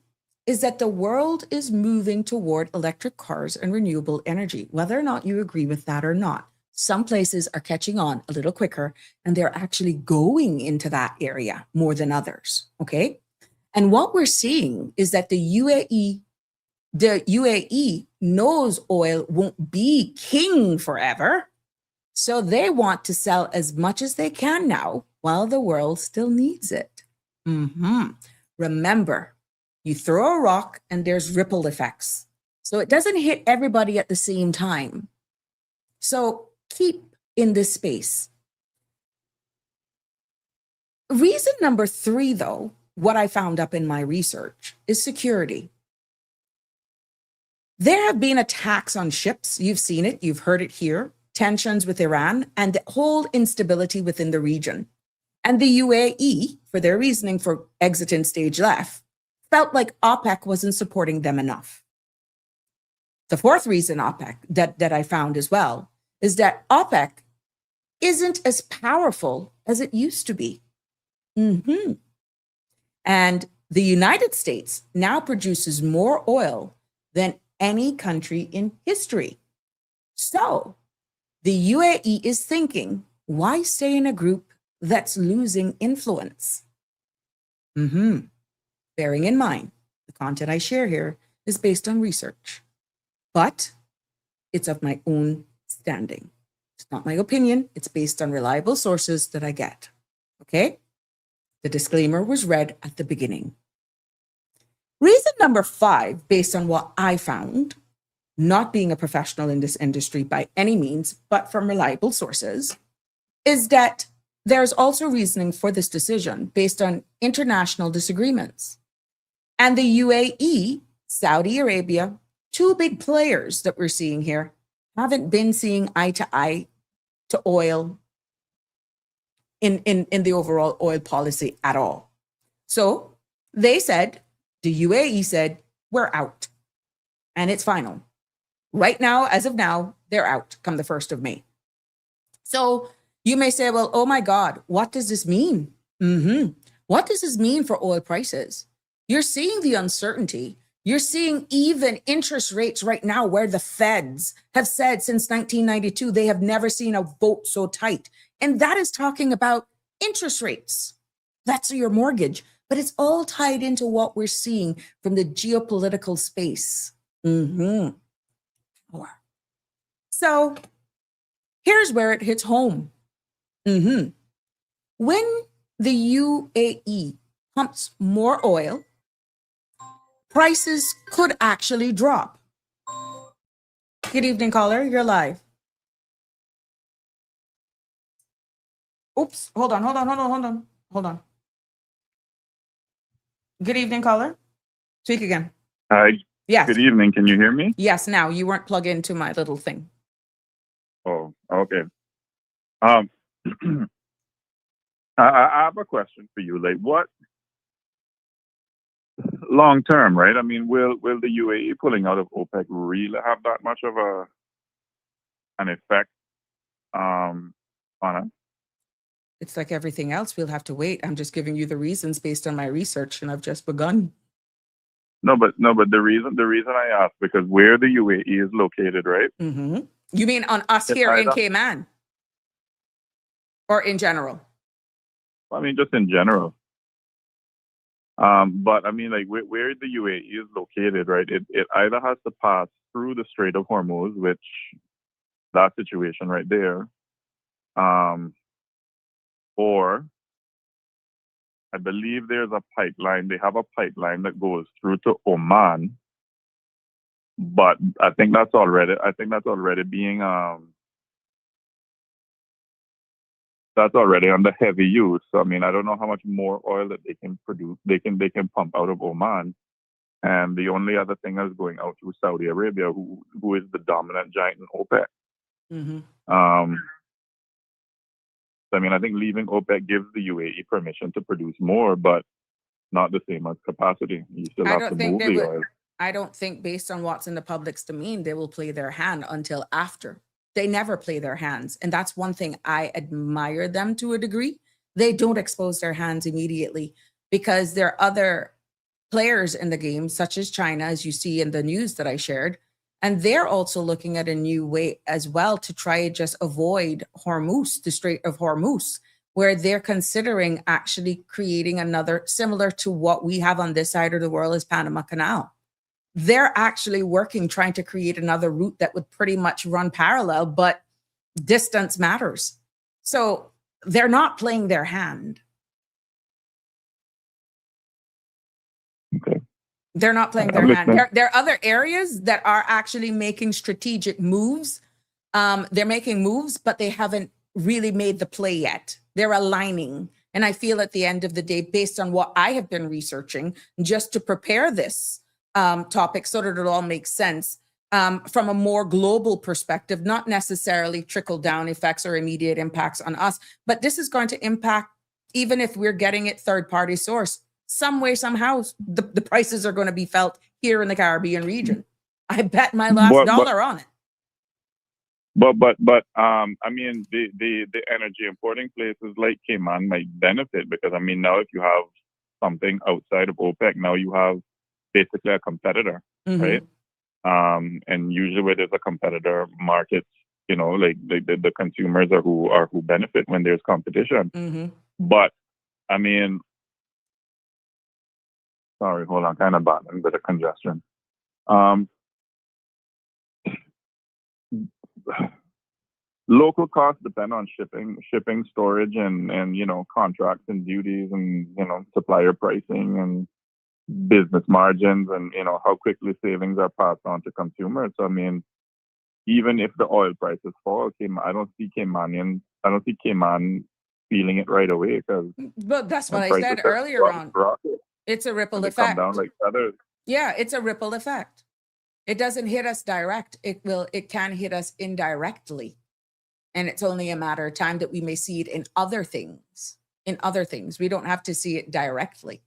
is that the world is moving toward electric cars and renewable energy, whether or not you agree with that or not. Some places are catching on a little quicker and they're actually going into that area more than others, okay? And what we're seeing is that the UAE knows oil won't be king forever. So they want to sell as much as they can now while the world still needs it. Remember, you throw a rock and there's ripple effects. So it doesn't hit everybody at the same time. So keep in this space. Reason number three, though, what I found up in my research is security. There have been attacks on ships. You've seen it. You've heard it here. Tensions with Iran and the whole instability within the region. And the UAE, for their reasoning for exiting stage left, felt like OPEC wasn't supporting them enough. The fourth reason OPEC that I found as well is that OPEC isn't as powerful as it used to be. And the United States now produces more oil than any country in history. So the UAE is thinking, why stay in a group that's losing influence? Bearing in mind, the content I share here is based on research, but it's of my own standing. It's not my opinion. It's based on reliable sources that I get. Okay? The disclaimer was read at the beginning. Reason number 5, based on what I found, not being a professional in this industry by any means, but from reliable sources, is that there's also reasoning for this decision based on international disagreements. And the UAE, Saudi Arabia, two big players that we're seeing here, haven't been seeing eye to eye to oil in the overall oil policy at all. So they said, the UAE said, we're out. And it's final. Right now, as of now, they're out come the 1st of May. So you may say, well, oh my God, what does this mean? What does this mean for oil prices? You're seeing the uncertainty. You're seeing even interest rates right now where the feds have said since 1992, they have never seen a vote so tight. And that is talking about interest rates. That's your mortgage. But it's all tied into what we're seeing from the geopolitical space. So here's where it hits home. When the UAE pumps more oil, prices could actually drop. Good evening, caller. You're live. Oops. Hold on. Good evening, caller. Speak again. Hi. Yes. Good evening. Can you hear me? Yes. Now you weren't plugged into my little thing. Oh, okay. I have a question for you. Like, what long term, right? I mean, will the UAE pulling out of OPEC really have that much of an effect on us? It's like everything else. We'll have to wait. I'm just giving you the reasons based on my research, and I've just begun. No, but the reason I ask, because where the UAE is located, right? Mm-hmm. You mean on us It's here in either, Cayman, or in general? I mean, just in general. But I mean, like where the UAE is located, right? It either has to pass through the Strait of Hormuz, which that situation right there, or I believe there's a pipeline. They have a pipeline that goes through to Oman, but I think that's already being that's already under heavy use. So I mean, I don't know how much more oil that they can produce. They can pump out of Oman. And the only other thing is going out through Saudi Arabia, who is the dominant giant in OPEC. Mm-hmm. So I mean, I think leaving OPEC gives the UAE permission to produce more, but not the same as capacity. You still I have don't to think move they the would. oil. I don't think, based on what's in the public's domain, they will play their hand until after. They never play their hands. And that's one thing I admire them to a degree. They don't expose their hands immediately because there are other players in the game, such as China, as you see in the news that I shared. And they're also looking at a new way as well to try and just avoid Hormuz, the Strait of Hormuz, where they're considering actually creating another similar to what we have on this side of the world as Panama Canal. They're actually working, trying to create another route that would pretty much run parallel, but distance matters. So they're not playing their hand. Okay. They're not playing their hand. There are other areas that are actually making strategic moves. They're making moves, but they haven't really made the play yet. They're aligning. And I feel at the end of the day, based on what I have been researching, just to prepare this topic so that it all makes sense from a more global perspective, not necessarily trickle down effects or immediate impacts on us, but this is going to impact, even if we're getting it third party source, some way, somehow, the prices are going to be felt here in the Caribbean region. I bet my last dollar on it. But I mean, the energy importing places like Cayman might benefit because I mean, now if you have something outside of OPEC, now you have basically a competitor, right? And usually where there's a competitor, markets, you know, like the consumers are who benefit when there's competition. But I mean, sorry, hold on, kind of battling a bit of congestion. Local costs depend on shipping, storage, and you know, contracts and duties, and you know, supplier pricing and business margins, and you know, how quickly savings are passed on to consumers. So I mean, even if the oil prices fall, I don't see Cayman feeling it right away because. But that's what I said earlier on. It's a ripple effect. Come down like feathers. Yeah, it's a ripple effect. It doesn't hit us direct. It can hit us indirectly. And it's only a matter of time that we may see it in other things. We don't have to see it directly.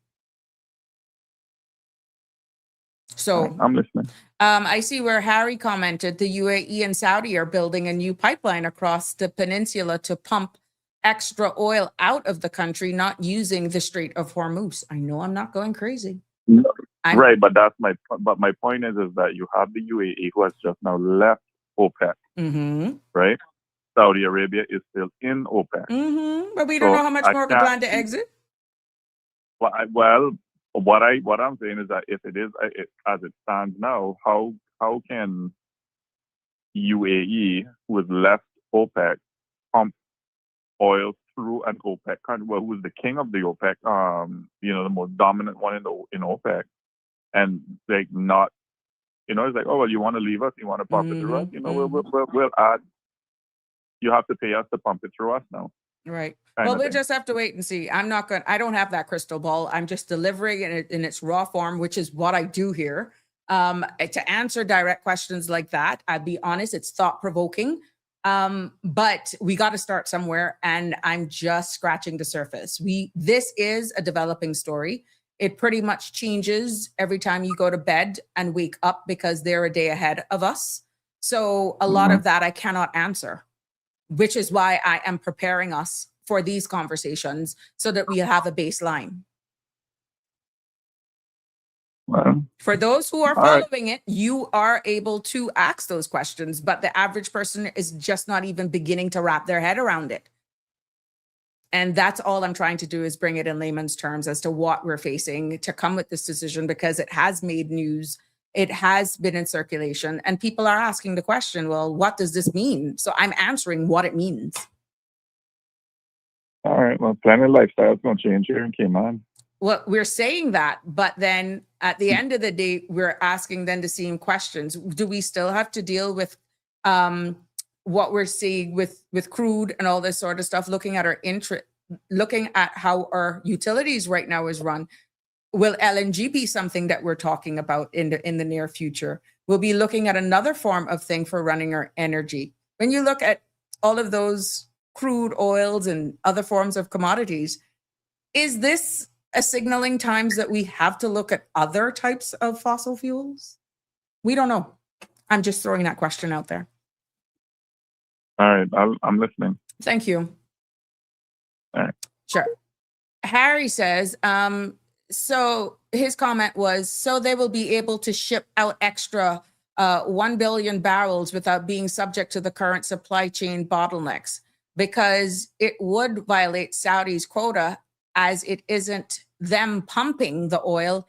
So I'm listening. I see where Harry commented the UAE and Saudi are building a new pipeline across the peninsula to pump extra oil out of the country, not using the Strait of Hormuz. I know I'm not going crazy. No, right, but my point is that you have the UAE who has just now left OPEC, right? Saudi Arabia is still in OPEC. But we don't know how much more we plan to exit. Well, what I'm saying is that if it is as it stands now, how can UAE, who has left OPEC, pump oil through an OPEC country, well, who's the king of the OPEC, you know, the most dominant one in OPEC, and like not, you know, it's like, oh well, you want to leave us, you want to pump it through us, you know, we'll add. You have to pay us to pump it through us now. Right. Well, we'll just have to wait and see. I don't have that crystal ball. I'm just delivering it in its raw form, which is what I do here. To answer direct questions like that, I'd be honest, it's thought provoking. But we got to start somewhere, and I'm just scratching the surface. This is a developing story, It pretty much changes every time you go to bed and wake up because they're a day ahead of us. So a lot of that I cannot answer, which is why I am preparing us for these conversations so that we have a baseline. Well, For those who are all right. following it, you are able to ask those questions, but the average person is just not even beginning to wrap their head around it. And that's all I'm trying to do, is bring it in layman's terms as to what we're facing to come with this decision, because it has made news. It has been in circulation, and people are asking the question, well, what does this mean? So I'm answering what it means. All right. Well, plenty of lifestyles going to change here in Cayman. Well, we're saying that, but then at the end of the day, we're asking then the same questions. Do we still have to deal with what we're seeing with crude and all this sort of stuff, looking at our looking at how our utilities right now is run? Will LNG be something that we're talking about in the near future? We'll be looking at another form of thing for running our energy. When you look at all of those crude oils and other forms of commodities, is this a signaling times that we have to look at other types of fossil fuels? We don't know. I'm just throwing that question out there. All right. I'm listening. Thank you. All right. Sure. Harry says, so his comment was, so they will be able to ship out extra 1 billion barrels without being subject to the current supply chain bottlenecks, because it would violate Saudi's quota, as it isn't them pumping the oil.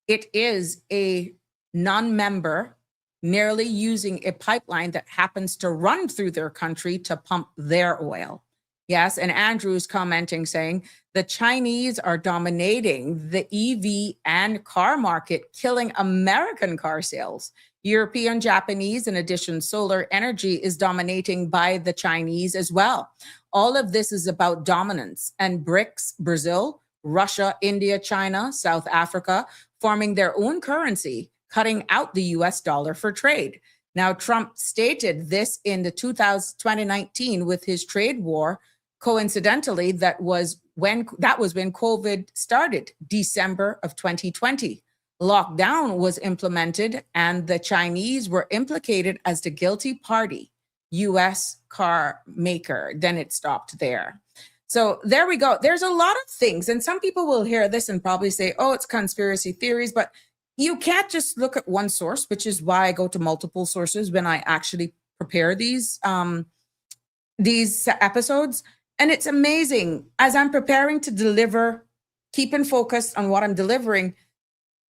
It is a non-member merely using a pipeline that happens to run through their country to pump their oil. Yes, and Andrew's commenting saying the Chinese are dominating the EV and car market, killing American car sales. European, Japanese, in addition, solar energy is dominating by the Chinese as well. All of this is about dominance, and BRICS, Brazil, Russia, India, China, South Africa, forming their own currency, cutting out the US dollar for trade. Now, Trump stated this in the 2019 with his trade war. Coincidentally, that was when COVID started, December of 2020. Lockdown was implemented, and the Chinese were implicated as the guilty party, US car maker. Then it stopped there. So there we go. There's a lot of things, and some people will hear this and probably say, oh, it's conspiracy theories, but you can't just look at one source, which is why I go to multiple sources when I actually prepare these episodes. And it's amazing, as I'm preparing to deliver, keeping focused on what I'm delivering,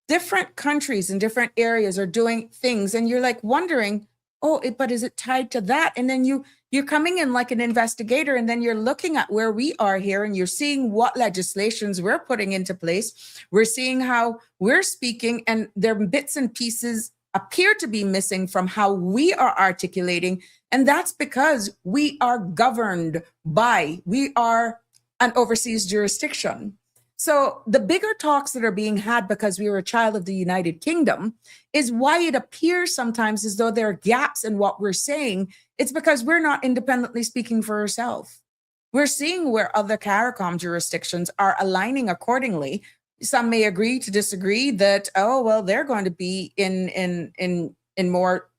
different countries and different areas are doing things, and you're like wondering, oh, but is it tied to that? And then you're coming in like an investigator, and then you're looking at where we are here, and you're seeing what legislations we're putting into place. We're seeing how we're speaking, and their bits and pieces appear to be missing from how we are articulating. And that's because we are governed we are an overseas jurisdiction. So the bigger talks that are being had because we were a child of the United Kingdom is why it appears sometimes as though there are gaps in what we're saying. It's because we're not independently speaking for ourselves. We're seeing where other CARICOM jurisdictions are aligning accordingly. Some may agree to disagree that, oh, well, they're going to be in more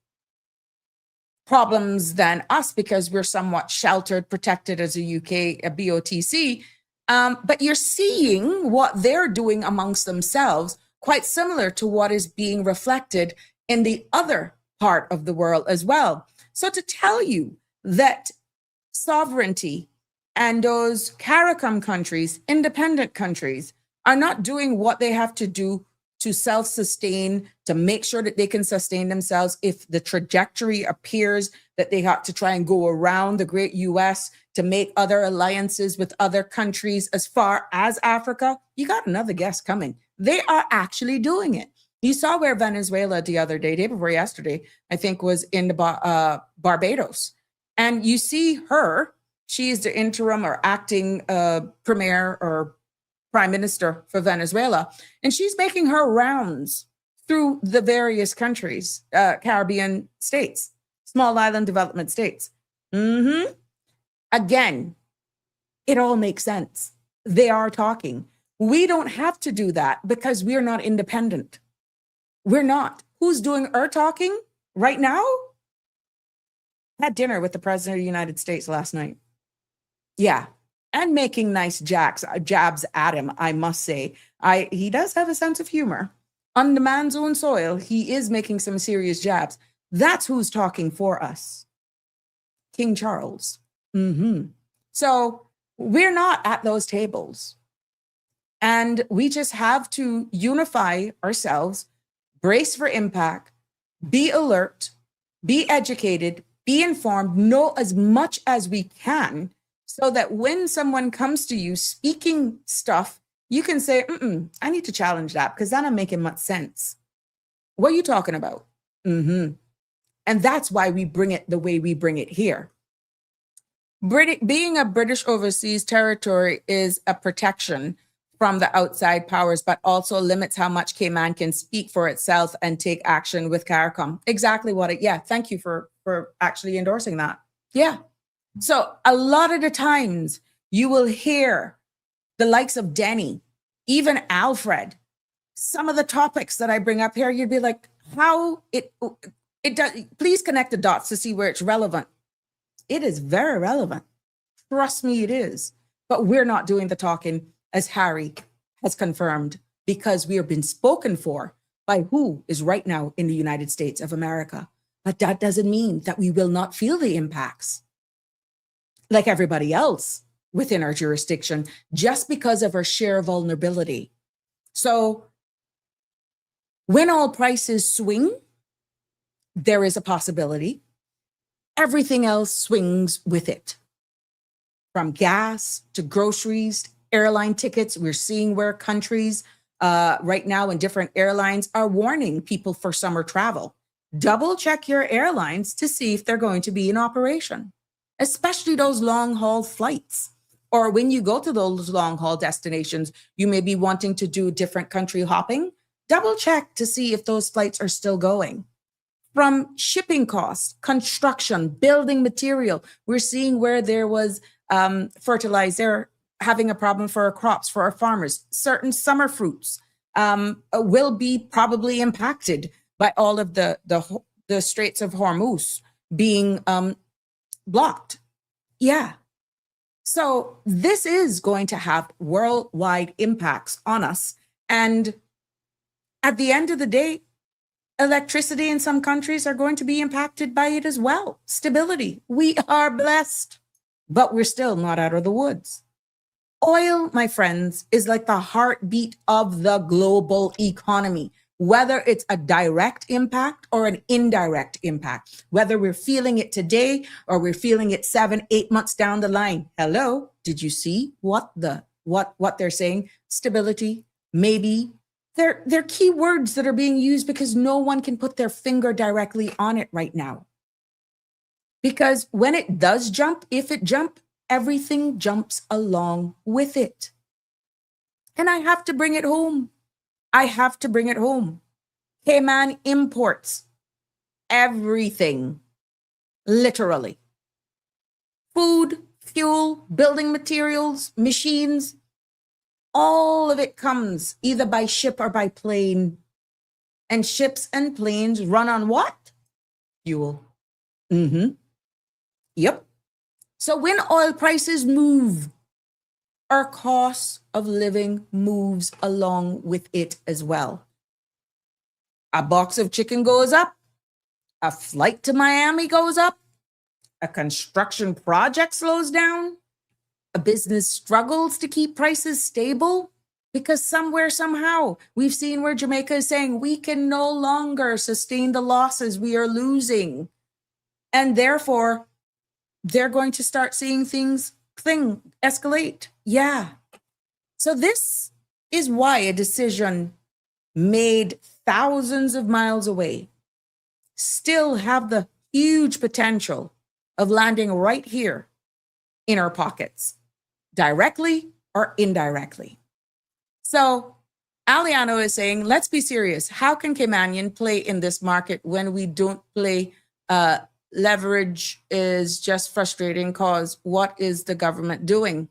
problems than us because we're somewhat sheltered, protected as a BOTC. But you're seeing what they're doing amongst themselves, quite similar to what is being reflected in the other part of the world as well. So to tell you that sovereignty and those CARICOM countries, independent countries, are not doing what they have to do to self-sustain, to make sure that they can sustain themselves, if the trajectory appears that they have to try and go around the great US to make other alliances with other countries as far as Africa, you got another guest coming. They are actually doing it. You saw where Venezuela the other day before yesterday, I think, was in the Barbados. And you see her, she is the interim or acting premier or prime minister for Venezuela. And she's making her rounds through the various countries, Caribbean states, small island development states. Again, it all makes sense. They are talking. We don't have to do that because we're not independent. We're not. Who's doing our talking right now? Had dinner with the President of the United States last night. Yeah. And making nice jabs at him, I must say. He does have a sense of humor. On the man's own soil, he is making some serious jabs. That's who's talking for us. King Charles. So we're not at those tables. And we just have to unify ourselves, brace for impact, be alert, be educated, be informed, know as much as we can, so that when someone comes to you speaking stuff, you can say, I need to challenge that because that not making much sense. What are you talking about? And that's why we bring it the way we bring it here. Being a British overseas territory is a protection from the outside powers, but also limits how much Cayman can speak for itself and take action with CARICOM. Exactly what thank you for actually endorsing that. Yeah. So a lot of the times you will hear the likes of Denny, even Alfred, some of the topics that I bring up here, you'd be like, how it does, please connect the dots to see where it's relevant. It is very relevant. Trust me, it is. But we're not doing the talking, as Harry has confirmed, because we are being spoken for by who is right now in the United States of America. But that doesn't mean that we will not feel the impacts like everybody else within our jurisdiction, just because of our sheer vulnerability. So when all prices swing, there is a possibility everything else swings with it. From gas to groceries, airline tickets. We're seeing where countries right now in different airlines are warning people for summer travel. Double check your airlines to see if they're going to be in operation, especially those long haul flights. Or when you go to those long haul destinations, you may be wanting to do different country hopping. Double check to see if those flights are still going. From shipping costs, construction, building material, we're seeing where there was fertilizer having a problem for our crops, for our farmers. Certain summer fruits will be probably impacted by all of the Straits of Hormuz being blocked. Yeah. So this is going to have worldwide impacts on us. And at the end of the day, electricity in some countries are going to be impacted by it as well. Stability. We are blessed, but we're still not out of the woods. Oil, my friends, is like the heartbeat of the global economy, whether it's a direct impact or an indirect impact, whether we're feeling it today or we're feeling it 7-8 months down the line. Hello, did you see what they're saying? Stability, maybe. They're key words that are being used because no one can put their finger directly on it right now. Because when it does jump, if it jumps, everything jumps along with it. And I have to bring it home. Cayman imports everything, literally. Food, fuel, building materials, machines, all of it comes either by ship or by plane. And ships and planes run on what? Fuel. Yep. So when oil prices move, our cost of living moves along with it as well. A box of chicken goes up. A flight to Miami goes up. A construction project slows down. A business struggles to keep prices stable because somewhere, somehow, we've seen where Jamaica is saying we can no longer sustain the losses we are losing. And therefore, they're going to start seeing things escalate. Yeah. So this is why a decision made thousands of miles away still have the huge potential of landing right here in our pockets, directly or indirectly. So Aliano is saying, let's be serious. How can Caymanian play in this market when we don't play? Leverage is just frustrating because what is the government doing?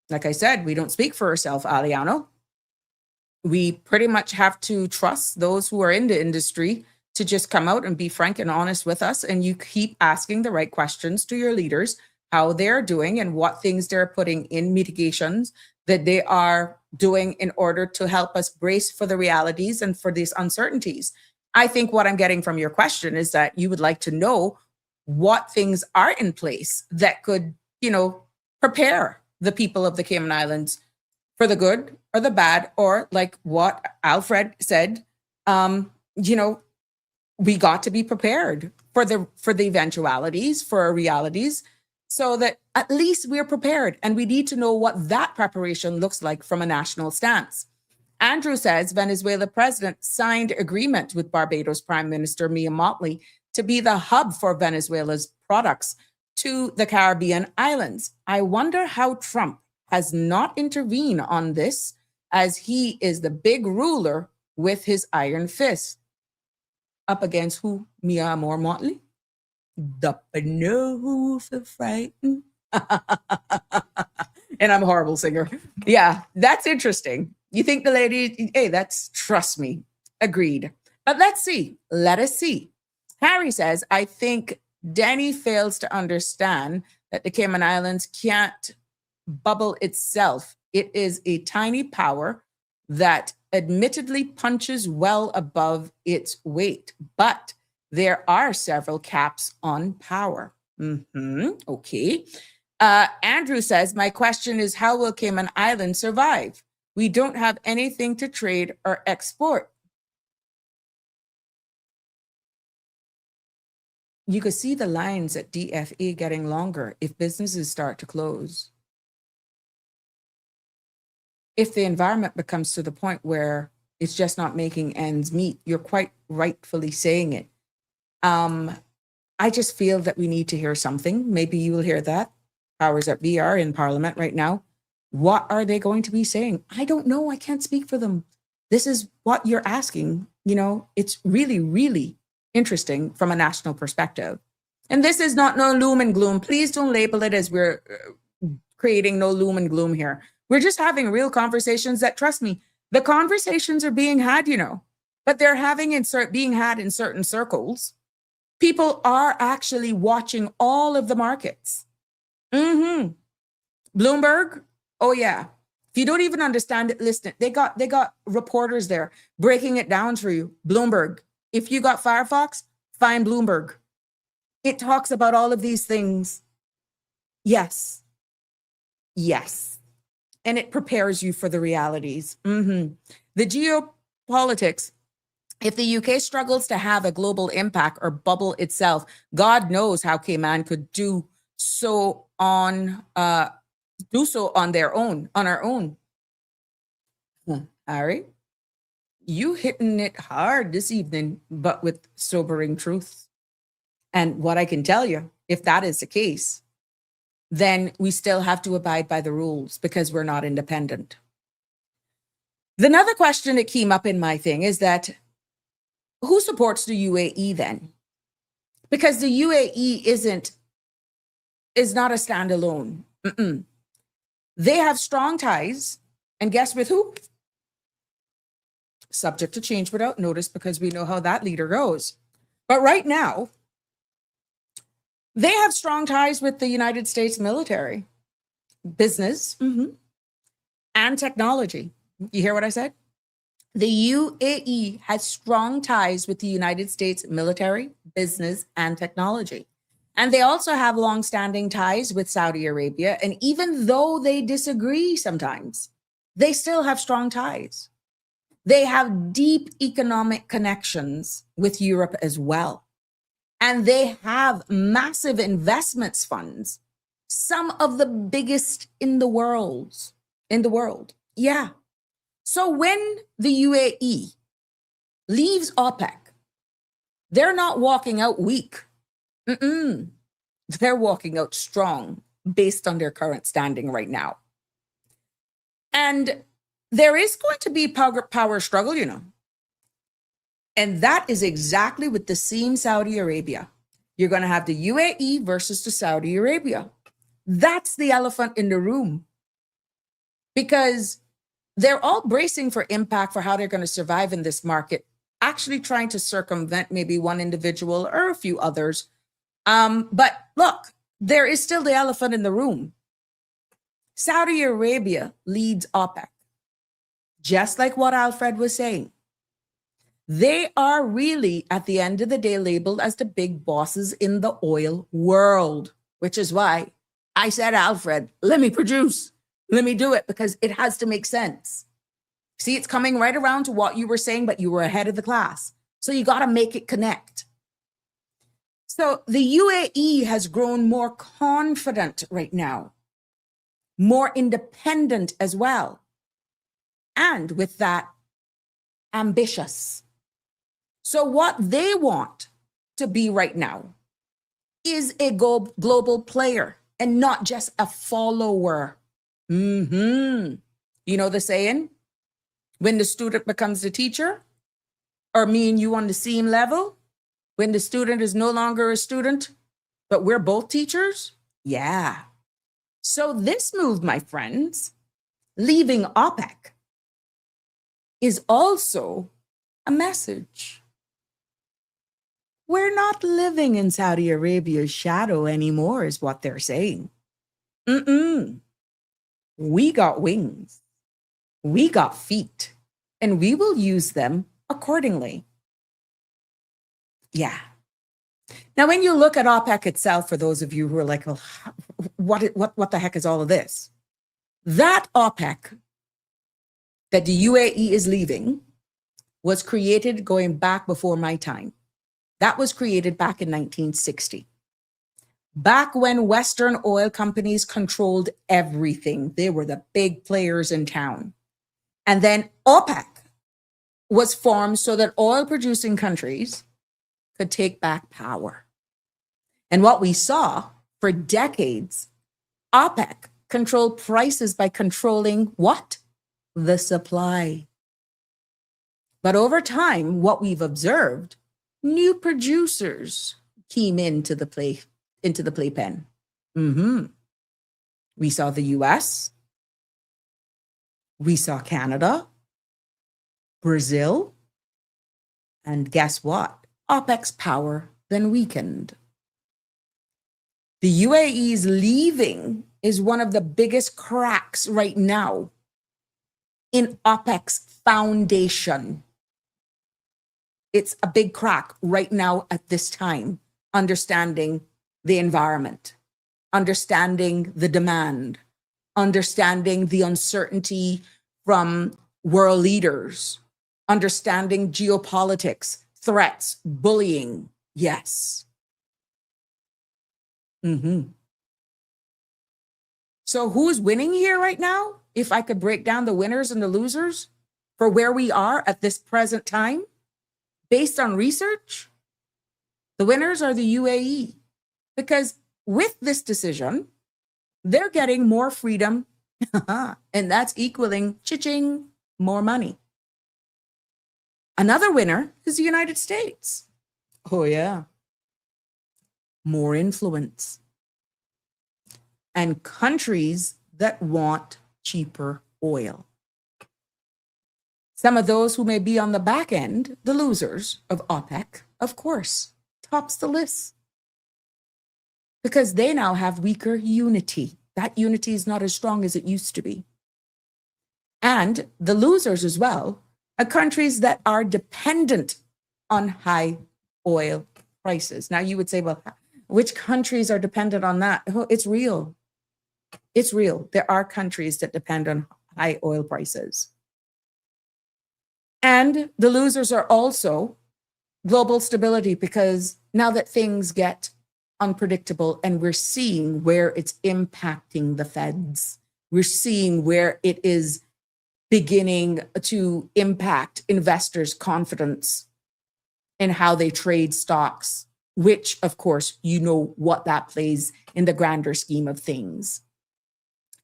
Like I said, we don't speak for ourselves, Aliano. We pretty much have to trust those who are in the industry to just come out and be frank and honest with us. And you keep asking the right questions to your leaders, how they're doing and what things they're putting in mitigations that they are doing in order to help us brace for the realities and for these uncertainties. I think what I'm getting from your question is that you would like to know what things are in place that could, prepare the people of the Cayman Islands for the good or the bad, or like what Alfred said, we got to be prepared for the eventualities, for our realities, so that at least we're prepared. And we need to know what that preparation looks like from a national stance. Andrew says Venezuela president signed agreement with Barbados Prime Minister Mia Mottley to be the hub for Venezuela's products to the Caribbean islands. I wonder how Trump has not intervened on this, as he is the big ruler with his iron fist. Up against who? Mia Amor Motley? The no for frightened. And I'm a horrible singer. Yeah, that's interesting. You think the lady, hey, trust me, agreed. But let's see. Let us see. Harry says, I think Denny fails to understand that the Cayman Islands can't bubble itself. It is a tiny power that admittedly punches well above its weight, but there are several caps on power. Okay. Andrew says, my question is, how will Cayman Islands survive? We don't have anything to trade or export. You could see the lines at DFA getting longer if businesses start to close. If the environment becomes to the point where it's just not making ends meet, you're quite rightfully saying it. I just feel that we need to hear something. Maybe you will hear that. Powers that be are in Parliament right now. What are they going to be saying? I don't know. I can't speak for them. This is what you're asking. It's really, really interesting from a national perspective. And this is not no loom and gloom. Please don't label it as we're creating no loom and gloom here. We're just having real conversations that, trust me, the conversations are being had, but they're being had in certain circles. People are actually watching all of the markets. Bloomberg, oh yeah. If you don't even understand it, listen. They got reporters there breaking it down for you. Bloomberg. If you got Firefox, find Bloomberg. It talks about all of these things. Yes. And it prepares you for the realities. The geopolitics. If the UK struggles to have a global impact or bubble itself, God knows how Cayman could do so on our own. Ari, you hitting it hard this evening, but with sobering truths. And what I can tell you, if that is the case, then we still have to abide by the rules because we're not independent. Another question that came up in my thing is that who supports the UAE then? Because the UAE is not a standalone. They have strong ties, and guess with who? Subject to change without notice, because we know how that leader goes. But right now, they have strong ties with the United States military, business, and technology. You hear what I said? The UAE has strong ties with the United States military, business, and technology. And they also have long-standing ties with Saudi Arabia. And even though they disagree sometimes, they still have strong ties. They have deep economic connections with Europe as well. And they have massive investments funds, some of the biggest in the world. Yeah. So when the UAE leaves OPEC, they're not walking out weak. They're walking out strong based on their current standing right now. And there is going to be power struggle, And that is exactly with the same Saudi Arabia. You're going to have the UAE versus the Saudi Arabia. That's the elephant in the room. because they're all bracing for impact for how they're going to survive in this market, actually trying to circumvent maybe one individual or a few others. But look, there is still the elephant in the room. Saudi Arabia leads OPEC, just like what Alfred was saying. They are really, at the end of the day, labeled as the big bosses in the oil world, which is why I said, Alfred, let me produce. Let me do it, because it has to make sense. See, it's coming right around to what you were saying, but you were ahead of the class. So you got to make it connect. So the UAE has grown more confident right now, more independent as well. And with that, ambitious. So what they want to be right now is a global player and not just a follower. You know the saying, when the student becomes the teacher, or me and you on the same level, when the student is no longer a student, but we're both teachers? Yeah. So this move, my friends, leaving OPEC, is also a message. We're not living in Saudi Arabia's shadow anymore, is what they're saying. We got wings. We got feet, and we will use them accordingly. Yeah. Now, when you look at OPEC itself, for those of you who are like, well, what the heck is all of this? That OPEC that the UAE is leaving was created going back before my time. That was created back in 1960. Back when Western oil companies controlled everything. They were the big players in town. And then OPEC was formed so that oil-producing countries could take back power. And what we saw for decades, OPEC controlled prices by controlling what? The supply. But over time, what we've observed, new producers came into the playpen. We saw the US, we saw Canada, Brazil, and guess what? OPEC's power then weakened. The UAE's leaving is one of the biggest cracks right now in OPEC's foundation. It's a big crack right now at this time, understanding the environment, understanding the demand, understanding the uncertainty from world leaders, understanding geopolitics, threats, bullying. Yes. So who's winning here right now? If I could break down the winners and the losers for where we are at this present time, based on research, the winners are the UAE. Because with this decision, they're getting more freedom, and that's equaling, cha-ching, more money. Another winner is the United States. Oh, yeah. More influence. And countries that want cheaper oil. Some of those who may be on the back end, the losers of OPEC, of course, tops the list. Because they now have weaker unity. That unity is not as strong as it used to be. And the losers as well are countries that are dependent on high oil prices. Now you would say, well, which countries are dependent on that? Oh, it's real. It's real. There are countries that depend on high oil prices. And the losers are also global stability, because now that things get unpredictable and we're seeing where it's impacting the feds, we're seeing where it is beginning to impact investors' confidence in how they trade stocks, which, of course, you know what that plays in the grander scheme of things.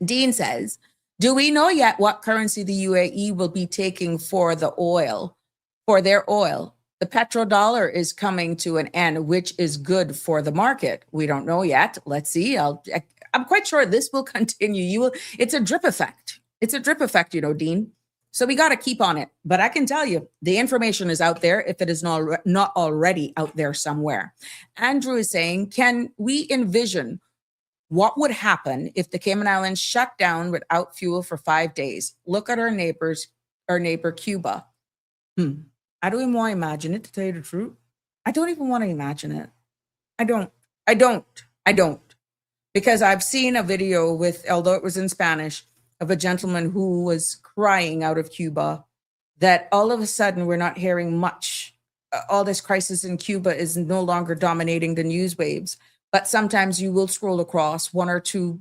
Dean says, do we know yet what currency the UAE will be taking for the oil, for their oil? The petrodollar is coming to an end, which is good for the market. We don't know yet. Let's see. I'm quite sure this will continue. It's a drip effect. It's a drip effect, Dean. So we got to keep on it. But I can tell you, the information is out there if it is not already out there somewhere. Andrew is saying, can we envision what would happen if the Cayman Islands shut down without fuel for 5 days? Look at our neighbor Cuba. I don't even want to imagine it, to tell you the truth. I don't even want to imagine it. I don't. Because I've seen a video with, although it was in Spanish, of a gentleman who was crying out of Cuba, that all of a sudden we're not hearing much. All this crisis in Cuba is no longer dominating the news waves. But sometimes you will scroll across one or two,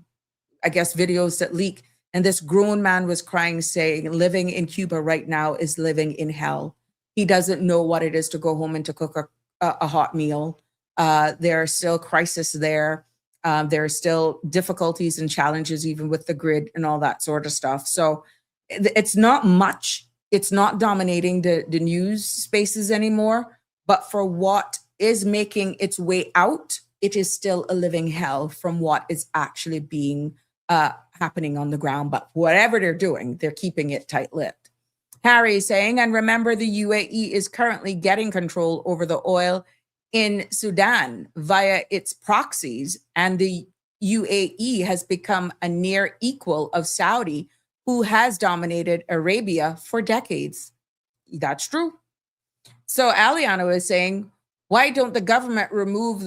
I guess, videos that leak. And this grown man was crying, saying, living in Cuba right now is living in hell. He doesn't know what it is to go home and to cook a hot meal. There are still crises there. There are still difficulties and challenges, even with the grid and all that sort of stuff. So it's not much. It's not dominating the news spaces anymore. But for what is making its way out, it is still a living hell from what is actually being happening on the ground. But whatever they're doing, they're keeping it tight-lipped. Harry is saying, and remember, the UAE is currently getting control over the oil in Sudan via its proxies, and the UAE has become a near equal of Saudi, who has dominated Arabia for decades. That's true. So Aliano is saying, why don't the government remove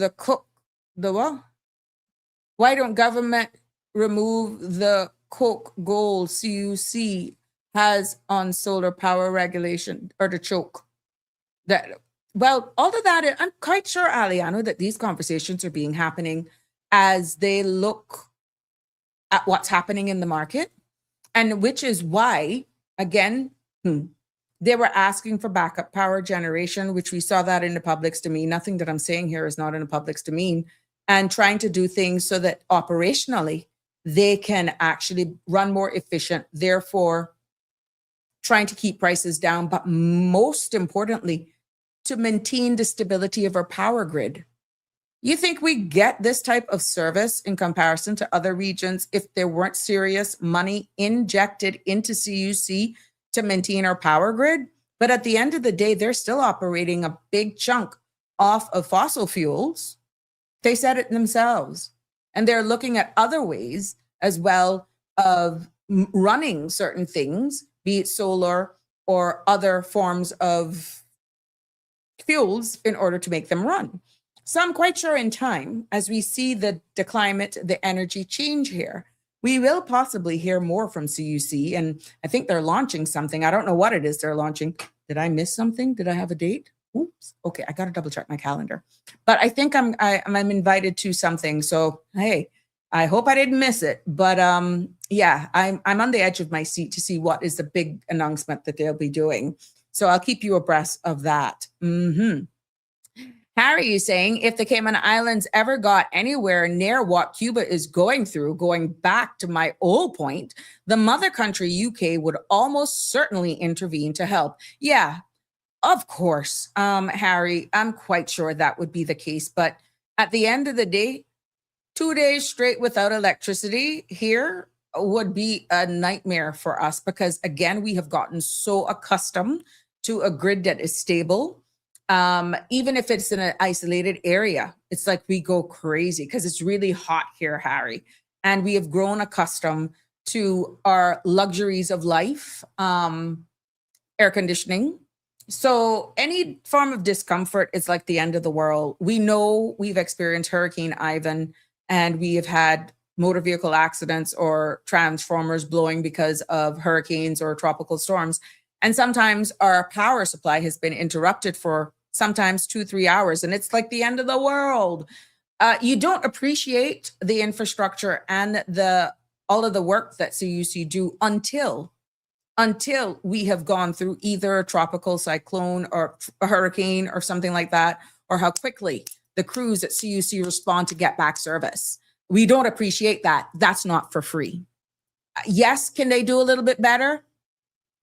Why don't government remove the coke goal CUC has on solar power regulation, or the choke? Well, all of that, I'm quite sure, Aliano, that these conversations are being happening as they look at what's happening in the market, and which is why, again, they were asking for backup power generation, which we saw that in the public's domain. Nothing that I'm saying here is not in the public's domain, and trying to do things so that operationally they can actually run more efficient, therefore trying to keep prices down, but most importantly, to maintain the stability of our power grid. You think we get this type of service in comparison to other regions if there weren't serious money injected into CUC to maintain our power grid? But at the end of the day, they're still operating a big chunk off of fossil fuels. They said it themselves. And they're looking at other ways as well of running certain things, be it solar or other forms of fuels, in order to make them run. So I'm quite sure in time, as we see the climate, the energy change here, we will possibly hear more from CUC. And I think they're launching something. I don't know what it is they're launching. Did I miss something? Did I have a date? Oops. Okay, I got to double check my calendar. But I think I'm invited to something. So hey, I hope I didn't miss it. But yeah, I'm on the edge of my seat to see what is the big announcement that they'll be doing. So I'll keep you abreast of that. Harry is saying, if the Cayman Islands ever got anywhere near what Cuba is going through, going back to my old point, the mother country UK would almost certainly intervene to help. Yeah, of course, Harry, I'm quite sure that would be the case. But at the end of the day, 2 days straight without electricity here would be a nightmare for us, because again, we have gotten so accustomed to a grid that is stable. Even if it's in an isolated area, it's like we go crazy because it's really hot here, Harry. And we have grown accustomed to our luxuries of life, air conditioning. So any form of discomfort is like the end of the world. We know we've experienced Hurricane Ivan, and we have had motor vehicle accidents or transformers blowing because of hurricanes or tropical storms. And sometimes our power supply has been interrupted for sometimes 2-3 hours, and it's like the end of the world. You don't appreciate the infrastructure and all of the work that CUC do until we have gone through either a tropical cyclone or a hurricane or something like that, or how quickly the crews at CUC respond to get back service. We don't appreciate that. That's not for free. Yes, can they do a little bit better?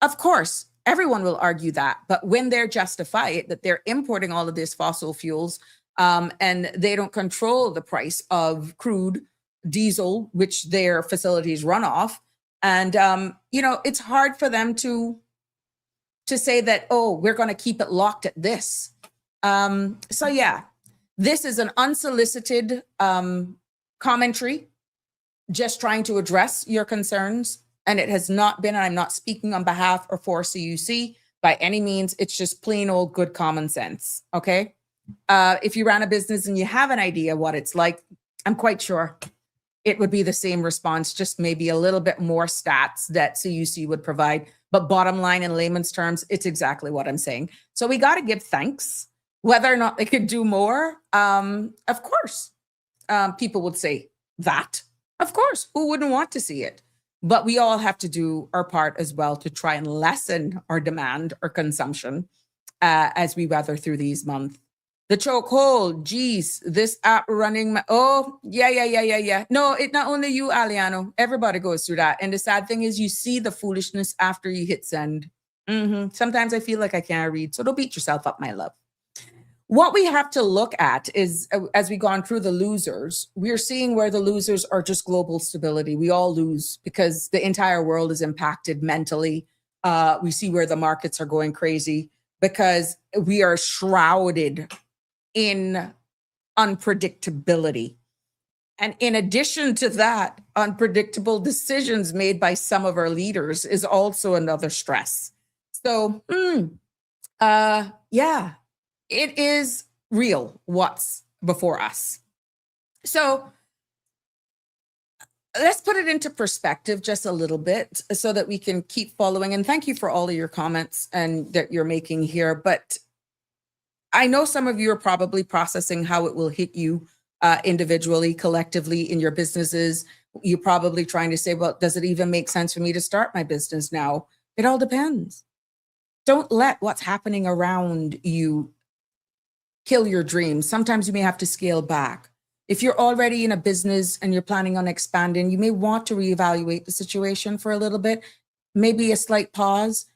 Of course. Everyone will argue that, but when they're justify it, that they're importing all of these fossil fuels, and they don't control the price of crude, diesel, which their facilities run off, And, it's hard for them to say that, oh, we're going to keep it locked at this. So yeah, this is an unsolicited commentary, just trying to address your concerns. And it has not been, and I'm not speaking on behalf or for CUC by any means. It's just plain old good common sense. Okay. If you ran a business and you have an idea what it's like, I'm quite sure it would be the same response, just maybe a little bit more stats that CUC would provide. But bottom line, in layman's terms, it's exactly what I'm saying. So we got to give thanks. Whether or not they could do more, of course, people would say that. Of course, who wouldn't want to see it? But we all have to do our part as well to try and lessen our demand or consumption as we weather through these months. The chokehold, geez, this app running. Yeah. No, it not only you, Aliano. Everybody goes through that. And the sad thing is you see the foolishness after you hit send. Sometimes I feel like I can't read. So don't beat yourself up, my love. What we have to look at is, as we've gone through the losers, we're seeing where the losers are just global stability. We all lose because the entire world is impacted mentally. We see where the markets are going crazy because we are shrouded in unpredictability. And in addition to that, unpredictable decisions made by some of our leaders is also another stress. So, yeah, it is real what's before us. So let's put it into perspective just a little bit so that we can keep following. And thank you for all of your comments and that you're making here. But I know some of you are probably processing how it will hit you individually, collectively in your businesses. You're probably trying to say, well, does it even make sense for me to start my business now? It all depends. Don't let what's happening around you kill your dreams. Sometimes you may have to scale back. If you're already in a business and you're planning on expanding, you may want to reevaluate the situation for a little bit, maybe a slight pause.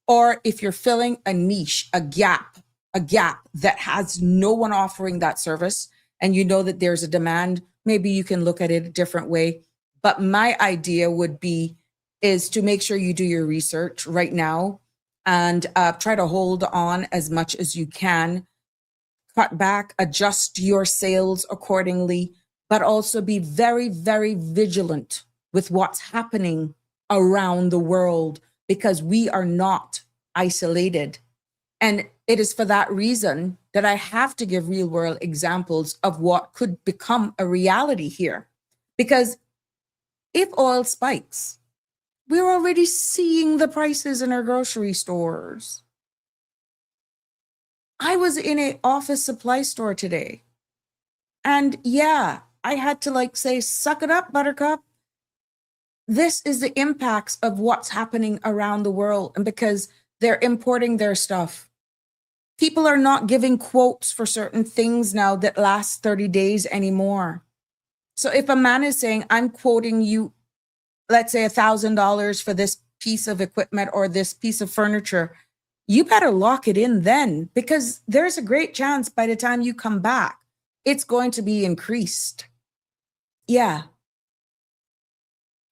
Or if you're filling a niche, a gap that has no one offering that service, and you know that there's a demand, maybe you can look at it a different way. But my idea is to make sure you do your research right now and try to hold on as much as you can. Cut back, adjust your sales accordingly, but also be very, very vigilant with what's happening around the world because we are not isolated. And it is for that reason that I have to give real world examples of what could become a reality here. Because if oil spikes, we're already seeing the prices in our grocery stores. I was in an office supply store today. And yeah, I had to say, suck it up, buttercup. This is the impacts of what's happening around the world. And because they're importing their stuff. People are not giving quotes for certain things now that last 30 days anymore. So if a man is saying, I'm quoting you, let's say $1,000 for this piece of equipment or this piece of furniture, you better lock it in then, because there's a great chance by the time you come back, it's going to be increased. Yeah.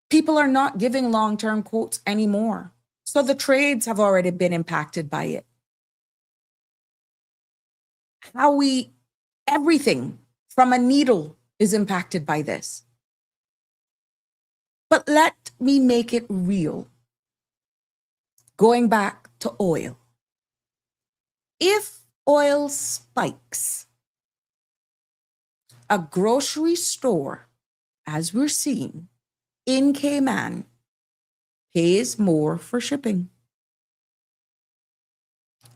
People are not giving long-term quotes anymore. So the trades have already been impacted by it. Everything from a needle is impacted by this. But let me make it real. Going back to oil. If oil spikes, a grocery store, as we're seeing in Cayman, pays more for shipping.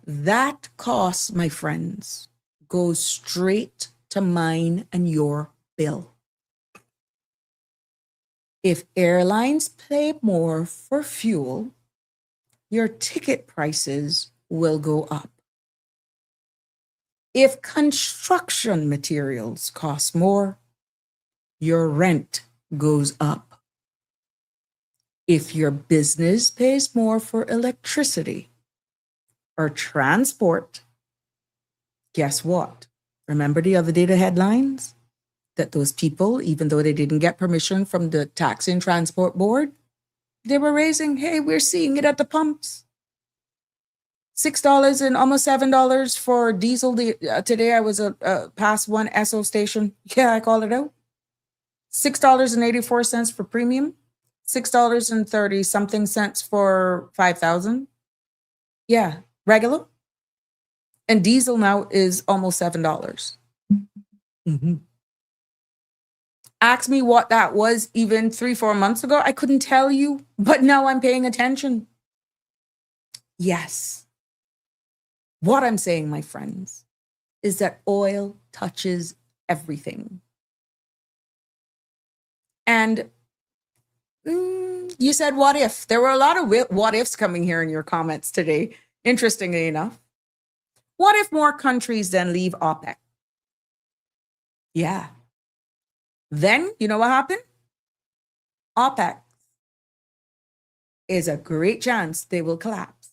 That cost, my friends, goes straight to mine and your bill. If airlines pay more for fuel, your ticket prices will go up. If construction materials cost more, your rent goes up. If your business pays more for electricity or transport, guess what? Remember the other day, the headlines? That those people, even though they didn't get permission from the Tax and Transport Board, They were raising, hey, we're seeing it at the pumps. $6 and almost $7 for diesel. Today I was past one Esso station. Yeah, I called it out. $6.84 for premium. $6.30 something cents for 5,000. Yeah, regular. And diesel now is almost $7. Mm-hmm. Ask me what that was even 3-4 months ago. I couldn't tell you, but now I'm paying attention. Yes. What I'm saying, my friends, is that oil touches everything. And you said, what if? There were a lot of what ifs coming here in your comments today, interestingly enough. What if more countries then leave OPEC? Yeah. Then, you know what happened? OPEC is a great chance they will collapse.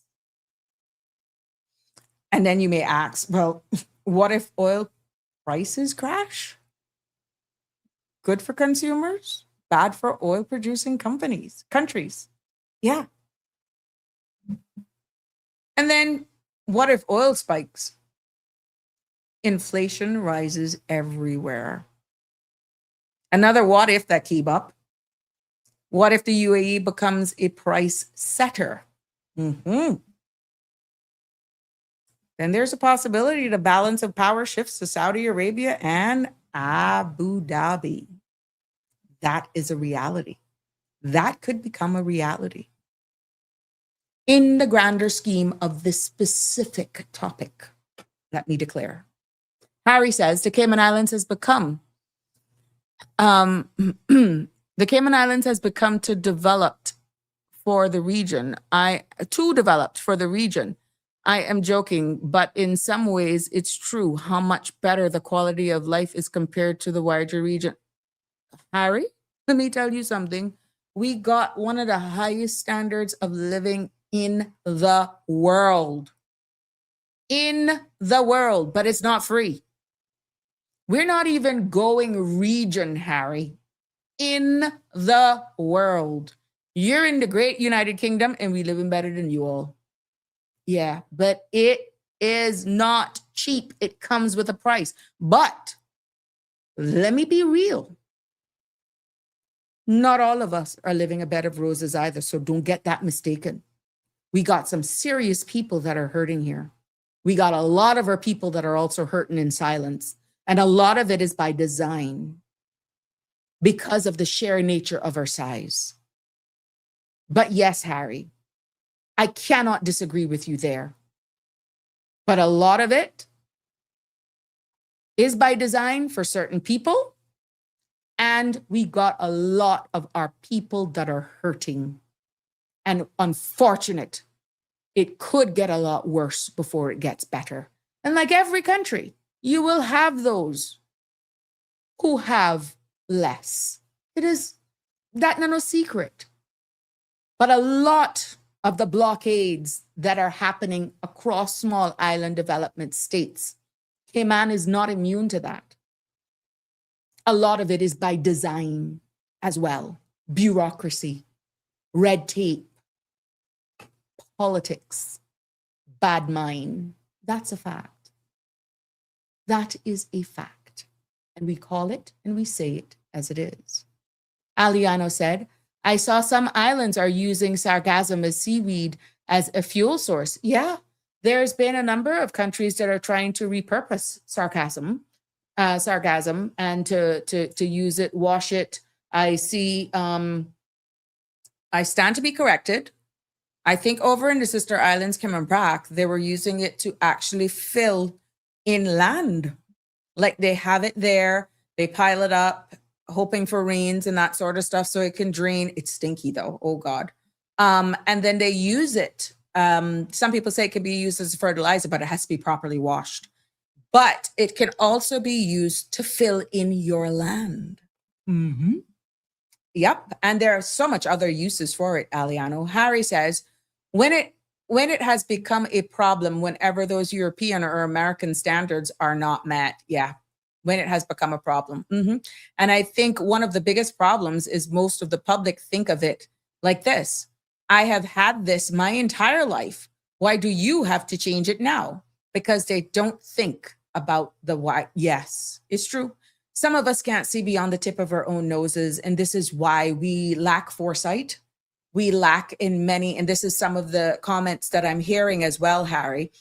And then you may ask, well, what if oil prices crash? Good for consumers, bad for oil producing countries. Yeah. And then what if oil spikes? Inflation rises everywhere. Another what if that came up. What if the UAE becomes a price setter? Mm-hmm. Then there's a possibility the balance of power shifts to Saudi Arabia and Abu Dhabi. That is a reality. That could become a reality in the grander scheme of this specific topic. Let me declare. Harry says the Cayman Islands has become the Cayman Islands has become too developed for the region. I am joking, but in some ways it's true how much better the quality of life is compared to the wider region. Harry, let me tell you something. We got one of the highest standards of living in the world. In the world, but it's not free. We're not even going region, Harry. In the world. You're in the great United Kingdom and we live in better than you all. Yeah, but it is not cheap. It comes with a price. But let me be real. Not all of us are living a bed of roses either, so don't get that mistaken. We got some serious people that are hurting here. We got a lot of our people that are also hurting in silence. And a lot of it is by design because of the sheer nature of our size. But yes, Harry, I cannot disagree with you there. But a lot of it is by design for certain people. And we got a lot of our people that are hurting. And unfortunate, it could get a lot worse before it gets better. And like every country, you will have those who have less. It is that no secret. But a lot of the blockades that are happening across small island development states, Cayman is not immune to that. A lot of it is by design as well. Bureaucracy, red tape, politics, bad mind. That's a fact. That is a fact. And we call it and we say it as it is. Aliano said, I saw some islands are using sargassum as seaweed as a fuel source. Yeah, there's been a number of countries that are trying to repurpose sargassum and to use it, wash it. I see, I stand to be corrected. I think over in the sister islands, Cayman Brac, they were using it to actually fill inland. Like they have it there, they pile it up, hoping for rains and that sort of stuff so it can drain. It's stinky though, oh God. And then they use it. Some people say it can be used as a fertilizer, but it has to be properly washed. But it can also be used to fill in your land. Mm-hmm. Yep. And there are so much other uses for it, Aliano. Harry says, when it has become a problem, whenever those European or American standards are not met, yeah, when it has become a problem. Mm-hmm. And I think one of the biggest problems is most of the public think of it like this. I have had this my entire life. Why do you have to change it now? Because they don't think about the why. Yes, it's true. Some of us can't see beyond the tip of our own noses. And this is why we lack foresight. We lack in many, and this is some of the comments that I'm hearing as well, Harry,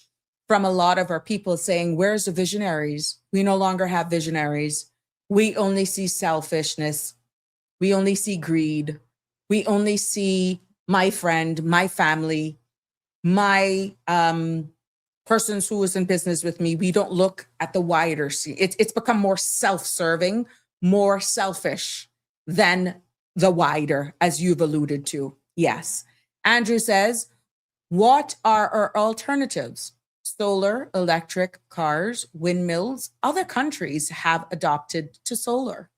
from a lot of our people saying, where's the visionaries? We no longer have visionaries. We only see selfishness. We only see greed. We only see my friend, my family, my persons who is in business with me. We don't look at the wider scene. It's become more self-serving, more selfish than the wider, as you've alluded to. Yes. Andrew says, what are our alternatives? Solar, electric, cars, windmills. Other countries have adopted to solar.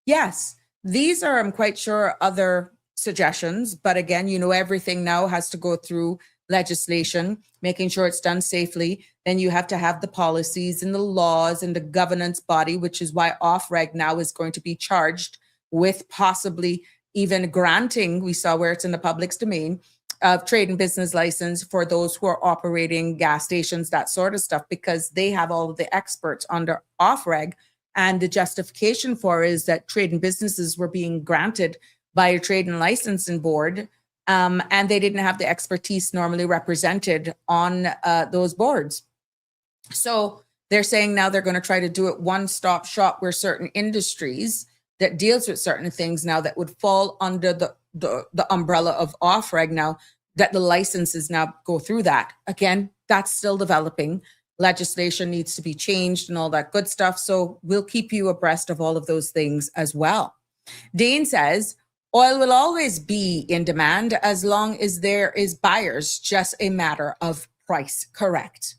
Yes, these are, I'm quite sure, other suggestions. But again, everything now has to go through legislation, making sure it's done safely. Then you have to have the policies and the laws and the governance body, which is why OFREG now is going to be charged with possibly even granting, we saw where it's in the public's domain, of trade and business license for those who are operating gas stations, that sort of stuff, because they have all of the experts under OFREG. And the justification for is that trade and businesses were being granted by a trade and licensing board, and they didn't have the expertise normally represented on those boards. So they're saying now they're going to try to do it one-stop shop where certain industries that deals with certain things now that would fall under the umbrella of OFREG now, that the licenses now go through that. Again, that's still developing. Legislation needs to be changed and all that good stuff. So we'll keep you abreast of all of those things as well. Dane says, oil will always be in demand as long as there is buyers, just a matter of price. Correct.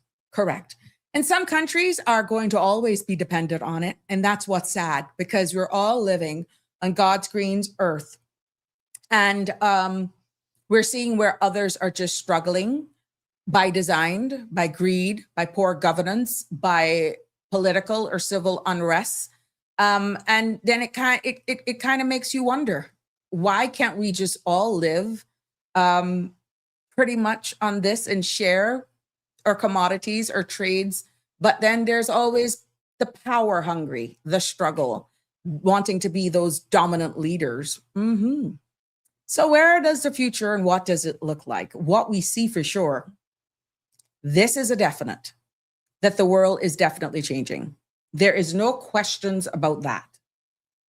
And some countries are going to always be dependent on it. And that's what's sad, because we're all living on God's green earth. And we're seeing where others are just struggling by design, by greed, by poor governance, by political or civil unrest. And then it kind of makes you wonder, why can't we just all live pretty much on this and share our commodities or trades? But then there's always the power hungry, the struggle, wanting to be those dominant leaders. So where does the future and what does it look like? What we see for sure, this is a definite, that the world is definitely changing. There is no questions about that.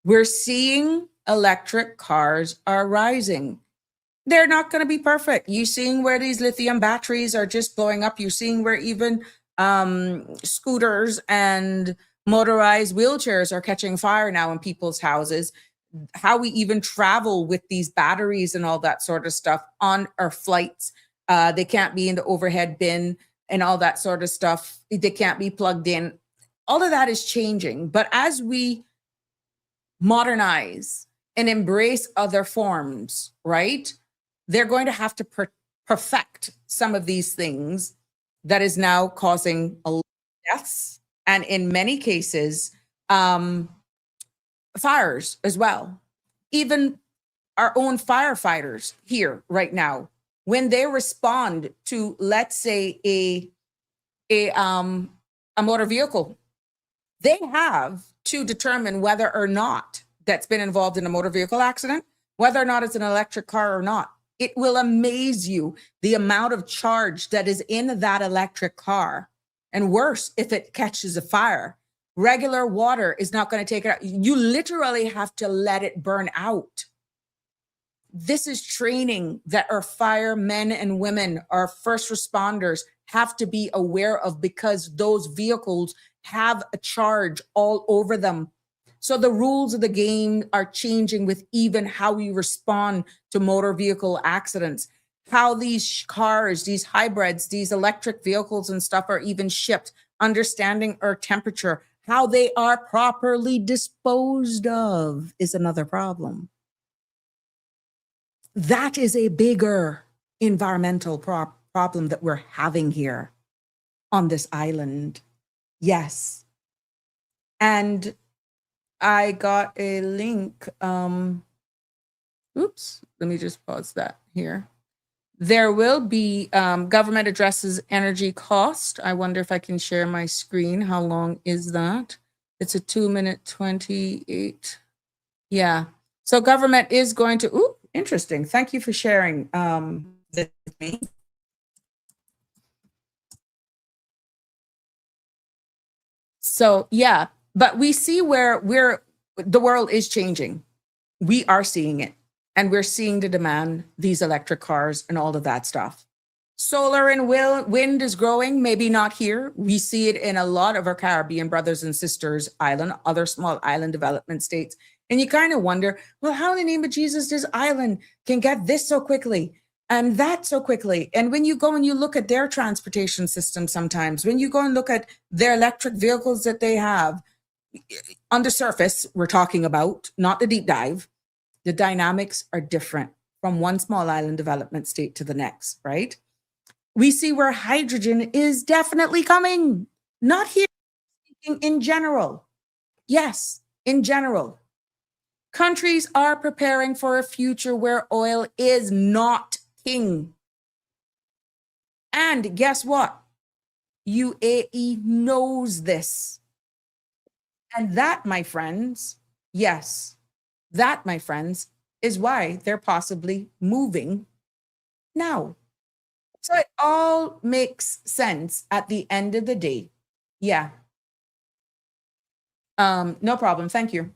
We're seeing electric cars are rising. They're not going to be perfect. You're seeing where these lithium batteries are just blowing up. You're seeing where even scooters and motorized wheelchairs are catching fire now in people's houses. How we even travel with these batteries and all that sort of stuff on our flights. They can't be in the overhead bin and all that sort of stuff. They can't be plugged in. All of that is changing. But as we modernize and embrace other forms, right, they're going to have to perfect some of these things that is now causing a lot of deaths, and in many cases, fires as well. Even our own firefighters here right now, when they respond to, let's say, a motor vehicle, they have to determine whether or not that's been involved in a motor vehicle accident, whether or not it's an electric car or not. It will amaze you the amount of charge that is in that electric car. And worse, if it catches a fire, regular water is not going to take it out. You literally have to let it burn out. This is training that our firemen and women, our first responders have to be aware of, because those vehicles have a charge all over them. So the rules of the game are changing with even how we respond to motor vehicle accidents, how these cars, these hybrids, these electric vehicles and stuff are even shipped, understanding our temperature, how they are properly disposed of is another problem. That is a bigger environmental problem that we're having here on this island. Yes. And I got a link oops, let me just pause that here. There will be government addresses energy cost. I wonder if I can share my screen. How long is that? It's a 2-minute 28. Yeah. So government is going to, ooh, interesting. Thank you for sharing this with me. So yeah, but we see where the world is changing. We are seeing it. And we're seeing the demand, these electric cars and all of that stuff. Solar and wind is growing, maybe not here. We see it in a lot of our Caribbean brothers and sisters island, other small island development states. And you kind of wonder, well, how in the name of Jesus this island can get this so quickly and that so quickly? And when you go and you look at their transportation system sometimes, when you go and look at their electric vehicles that they have, on the surface, we're talking about, not the deep dive, the dynamics are different from one small island development state to the next, right? We see where hydrogen is definitely coming, not here, in general. Yes, in general. Countries are preparing for a future where oil is not king. And guess what? UAE knows this. And that, my friends, yes, that, my friends, is why they're possibly moving now. So it all makes sense at the end of the day. Yeah. No problem. Thank you.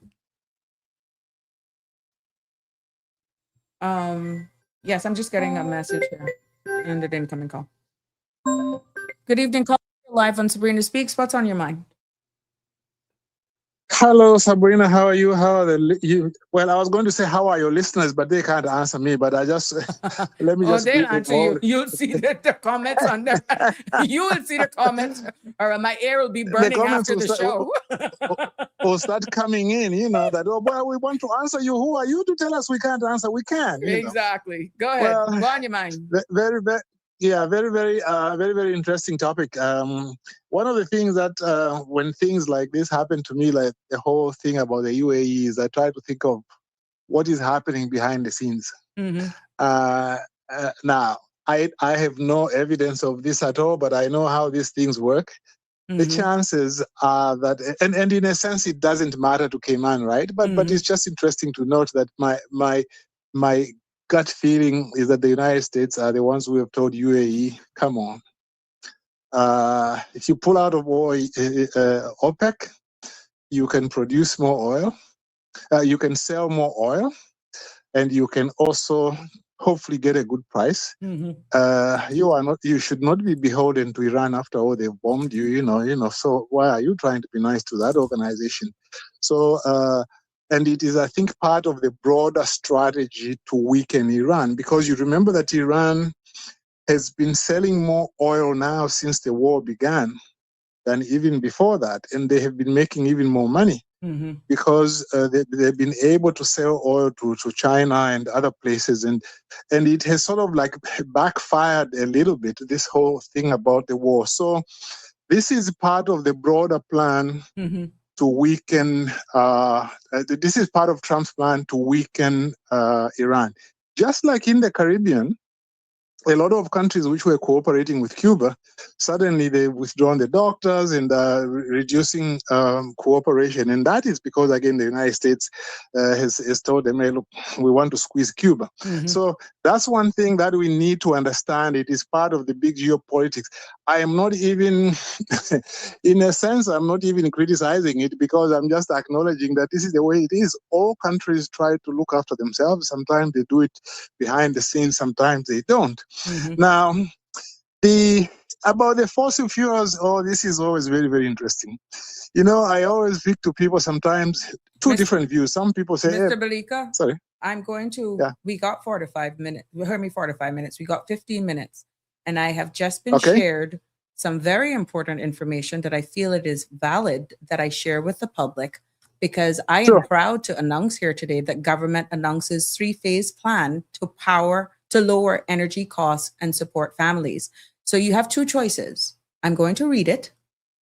Yes, I'm just getting a message here and an incoming call. Good evening, call live on Sabrina Speaks. What's on your mind? Hello, Sabrina. How are you? How are you? Well, I was going to say, how are your listeners, but they can't answer me. But I just let me just. They'll answer you. You'll see the comments on there. You will see the comments, or my ear will be burning after the show. Will start coming in. You know that. Oh, well, we want to answer you. Who are you to tell us we can't answer? We can. Exactly. Go ahead. Well, go on your mind. Very, very. Yeah, very interesting topic. One of the things that when things like this happen to me, like the whole thing about the UAE, is I try to think of what is happening behind the scenes. Mm-hmm. Now, I have no evidence of this at all, but I know how these things work. Mm-hmm. The chances are that, and in a sense, it doesn't matter to Cayman, right? But but it's just interesting to note that my gut feeling is that the United States are the ones who have told UAE, come on. If you pull out of OPEC, you can produce more oil, you can sell more oil, and you can also hopefully get a good price. Mm-hmm. You should not be beholden to Iran after all they've bombed you, you know. So why are you trying to be nice to that organization? So, and it is, I think, part of the broader strategy to weaken Iran, because you remember that Iran has been selling more oil now since the war began than even before that. And they have been making even more money because they've been able to sell oil to China and other places. And it has sort of like backfired a little bit, this whole thing about the war. So this is part of the broader plan to weaken, this is part of Trump's plan to weaken Iran. Just like in the Caribbean, a lot of countries which were cooperating with Cuba, suddenly they've withdrawn the doctors and reducing cooperation. And that is because, again, the United States has told them, hey, look, we want to squeeze Cuba. So that's one thing that we need to understand. It is part of the big geopolitics. I am not even, in a sense, I'm not even criticizing it, because I'm just acknowledging that this is the way it is. All countries try to look after themselves. Sometimes they do it behind the scenes, sometimes they don't. Now, about the fossil fuels, this is always very, very interesting. You know, I always speak to people sometimes, different views. Some people say, Mr. Balika, sorry. I'm going to, we got 4 to 5 minutes. You heard me, 4 to 5 minutes. We got 15 minutes. And I have just been shared some very important information that I feel it is valid that I share with the public, because I am proud to announce here today that government announces 3-phase plan to lower energy costs and support families. So you have 2 choices. I'm going to read it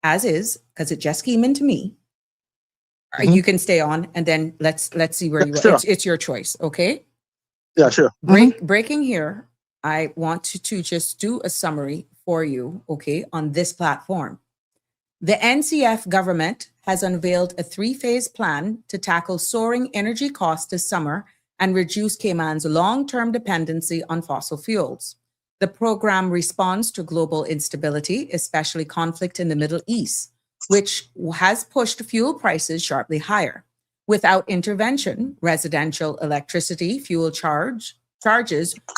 as is, because it just came into me. You can stay on, and then let's see where you are. It's your choice, okay? Yeah, sure. Breaking here, I want to just do a summary for you, okay, on this platform. The NCF government has unveiled a 3-phase plan to tackle soaring energy costs this summer and reduce Cayman's long-term dependency on fossil fuels. The program responds to global instability, especially conflict in the Middle East, which has pushed fuel prices sharply higher. Without intervention, residential electricity fuel charges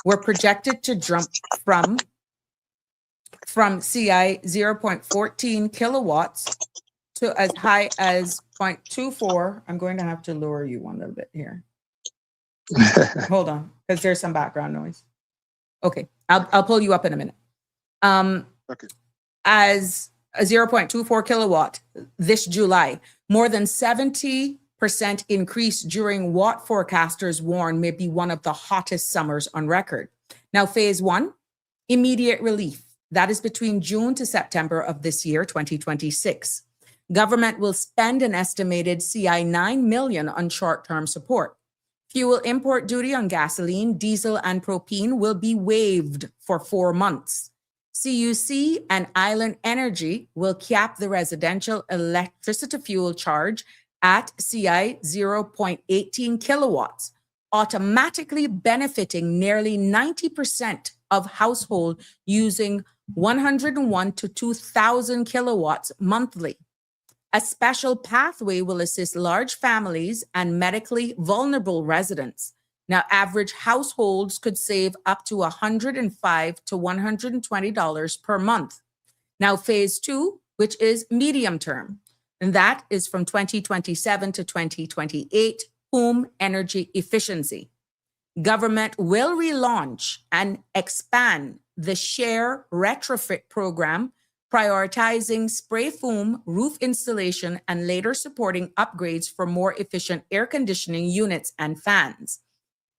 were projected to jump from CI 0.14 kilowatts to as high as 0.24. I'm going to have to lower you one little bit here. Hold on, because there's some background noise. Okay, I'll pull you up in a minute. Okay. As a 0.24 kilowatt this July, more than 70% increase during what forecasters warn may be one of the hottest summers on record. Now, phase 1, immediate relief. That is between June to September of this year, 2026. Government will spend an estimated CI 9 million on short-term support. Fuel import duty on gasoline, diesel, and propane will be waived for 4 months. CUC and Island Energy will cap the residential electricity fuel charge at CI 0.18 kilowatts, automatically benefiting nearly 90% of households using 101 to 2,000 kilowatts monthly. A special pathway will assist large families and medically vulnerable residents. Now, average households could save up to $105 to $120 per month. Now, phase 2, which is medium term, and that is from 2027 to 2028, home energy efficiency. Government will relaunch and expand the Share Retrofit program, prioritizing spray foam roof installation and later supporting upgrades for more efficient air conditioning units and fans.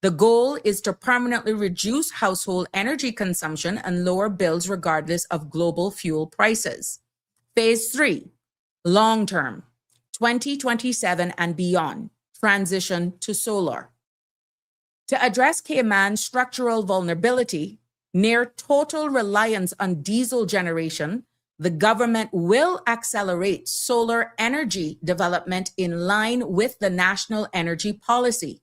The goal is to permanently reduce household energy consumption and lower bills regardless of global fuel prices. Phase 3, long-term, 2027 and beyond, transition to solar. To address Cayman's structural vulnerability, near total reliance on diesel generation, the government will accelerate solar energy development in line with the national energy policy.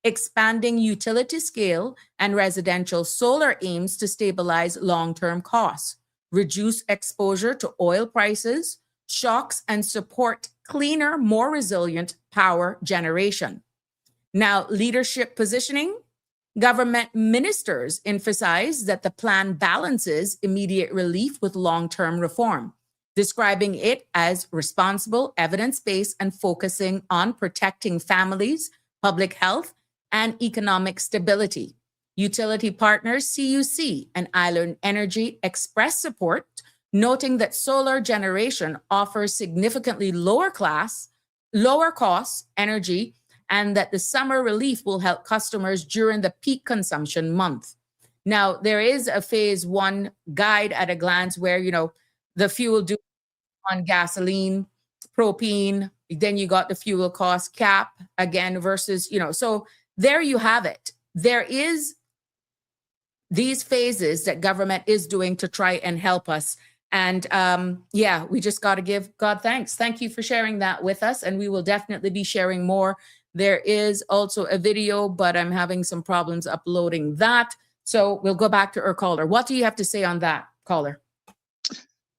Expanding utility scale and residential solar aims to stabilize long-term costs, reduce exposure to oil prices, shocks, and support cleaner, more resilient power generation. Now, leadership positioning. Government ministers emphasize that the plan balances immediate relief with long-term reform, describing it as responsible, evidence-based, and focusing on protecting families, public health, and economic stability. Utility partners CUC and Island Energy express support, noting that solar generation offers significantly lower cost energy, and that the summer relief will help customers during the peak consumption month. Now, there is a phase 1 guide at a glance where, the fuel duty on gasoline, propane, then you got the fuel cost cap again versus, so there you have it. There is these phases that government is doing to try and help us. And we just got to give God thanks. Thank you for sharing that with us. And we will definitely be sharing more. There is also a video, but I'm having some problems uploading that. So we'll go back to our caller. What do you have to say on that, caller?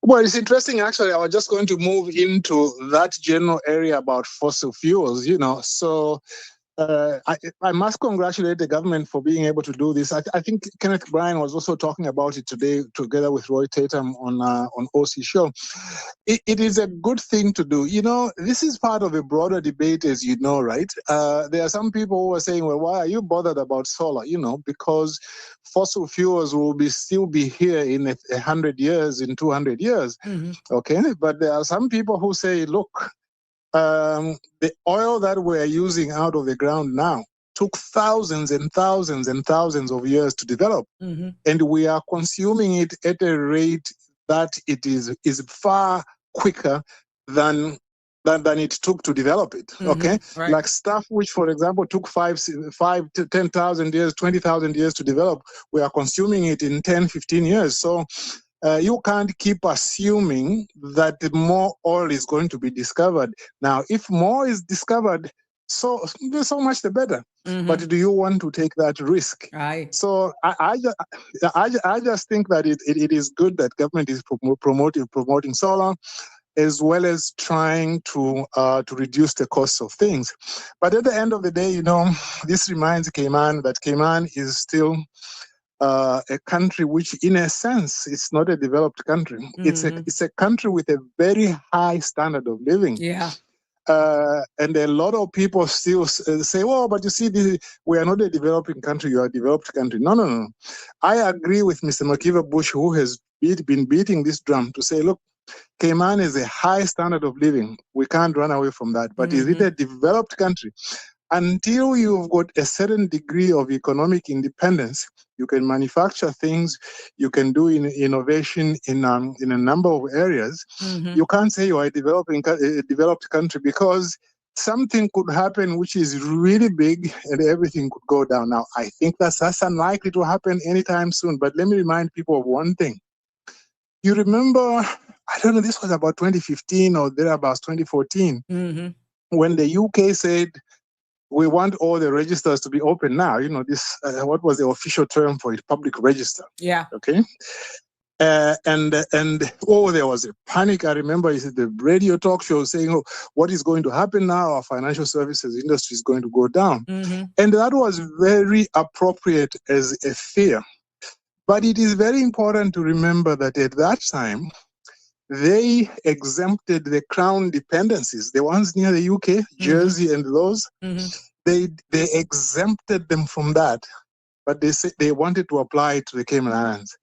Well, it's interesting, actually. I was just going to move into that general area about fossil fuels, So I must congratulate the government for being able to do this. I think Kenneth Bryan was also talking about it today together with Roy Tatum on OC Show. It is a good thing to do. This is part of a broader debate, as you know, right? There are some people who are saying, well, why are you bothered about solar? Because fossil fuels will still be here in 100 years, in 200 years. Mm-hmm. Okay, but there are some people who say, look, the oil that we're using out of the ground now took thousands and thousands and thousands of years to develop. Mm-hmm. And we are consuming it at a rate that it is far quicker than than it took to develop it. Okay, Right. like stuff which, for example, took 5 to 10,000 years, 20,000 years to develop, we are consuming it in 10, 15 years. So you can't keep assuming that more oil is going to be discovered. Now, if more is discovered, so much the better. But do you want to take that risk? Right. So I just think that it is good that government is promoting solar, as well as trying to reduce the cost of things. But at the end of the day, you know, this reminds Cayman that Cayman is still a country which, in a sense, it's not a developed country. It's a country with a very high standard of living. Yeah. And a lot of people still say, "Oh, but you see, we are not a developing country. You are a developed country." No. I agree with Mr. McKeever Bush, who has been beating this drum to say, "Look, Cayman is a high standard of living. We can't run away from that. But is it a developed country? Until you've got a certain degree of economic independence, you can manufacture things, you can do innovation in a number of areas. You can't say you are a developed country, because something could happen which is really big and everything could go down. Now, I think that's unlikely to happen anytime soon. But let me remind people of one thing. You remember, I don't know, this was about 2015 or thereabouts, 2014, when the UK said, we want all the registers to be open now. You know, this, what was the official term for it? Public register. Yeah. Okay. And there was a panic. I remember the radio talk show saying, "Oh, what is going to happen now? Our financial services industry is going to go down." And that was very appropriate as a fear. But it is very important to remember that at that time, they exempted the crown dependencies, the ones near the UK, Jersey and those. They exempted them from that, but they said they wanted to apply it to the Cayman Islands.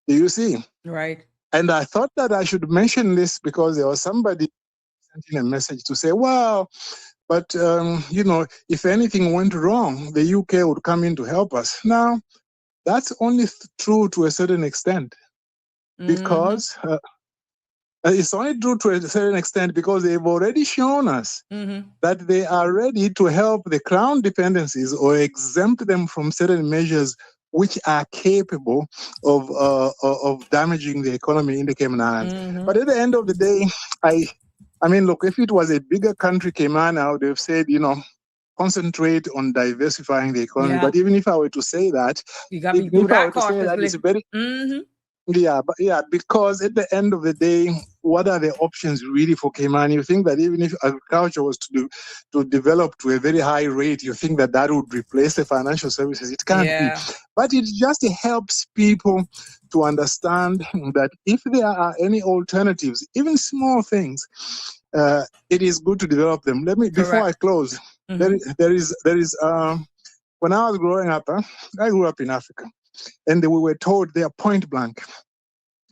Do you see? Right. And I thought that I should mention this because there was somebody sending a message to say, "Well, but you know, if anything went wrong, the UK would come in to help us." Now, that's only true to a certain extent, because it's only true to a certain extent because they've already shown us that they are ready to help the crown dependencies or exempt them from certain measures which are capable of damaging the economy in the Cayman Islands. But at the end of the day, I mean, look, if it was a bigger country, Cayman, I would have said, you know, concentrate on diversifying the economy. But even if I were to say that, you got me through that it's very because at the end of the day, what are the options really for Cayman? You think that even if agriculture was to develop to a very high rate, you think that would replace the financial services? It can't be. But it just helps people to understand that if there are any alternatives, even small things, it is good to develop them. Before I close, there is when I was growing up, I grew up in Africa, and we were told there point blank,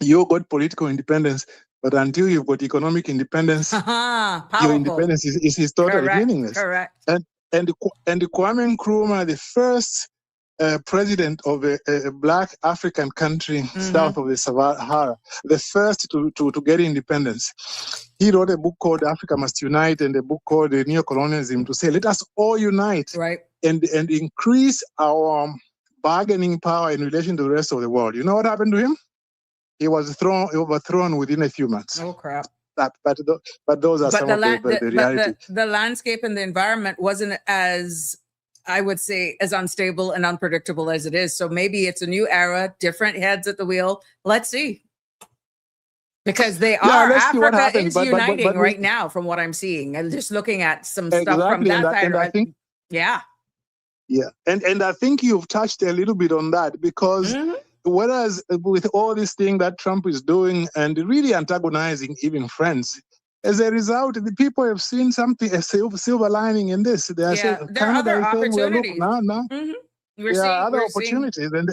you got political independence, but until you've got economic independence, your independence is totally meaningless. Correct. And Kwame Nkrumah, the first president of a black African country south of the Sahara, the first to get independence, he wrote a book called Africa Must Unite and a book called Neocolonialism to say, let us all unite and increase our bargaining power in relation to the rest of the world. You know what happened to him? He was overthrown within a few months. Oh, crap. But those are some of the reality. The landscape and the environment wasn't as, I would say, as unstable and unpredictable as it is. So maybe it's a new era, different heads at the wheel. Let's see. Because Africa is uniting right now, from what I'm seeing. And just looking at some stuff from that side. I think, yeah. And I think you've touched a little bit on that, because whereas with all this thing that Trump is doing and really antagonizing even friends, as a result, the people have seen something, a silver lining in this. They are saying, there are other opportunities. We're seeing other opportunities. And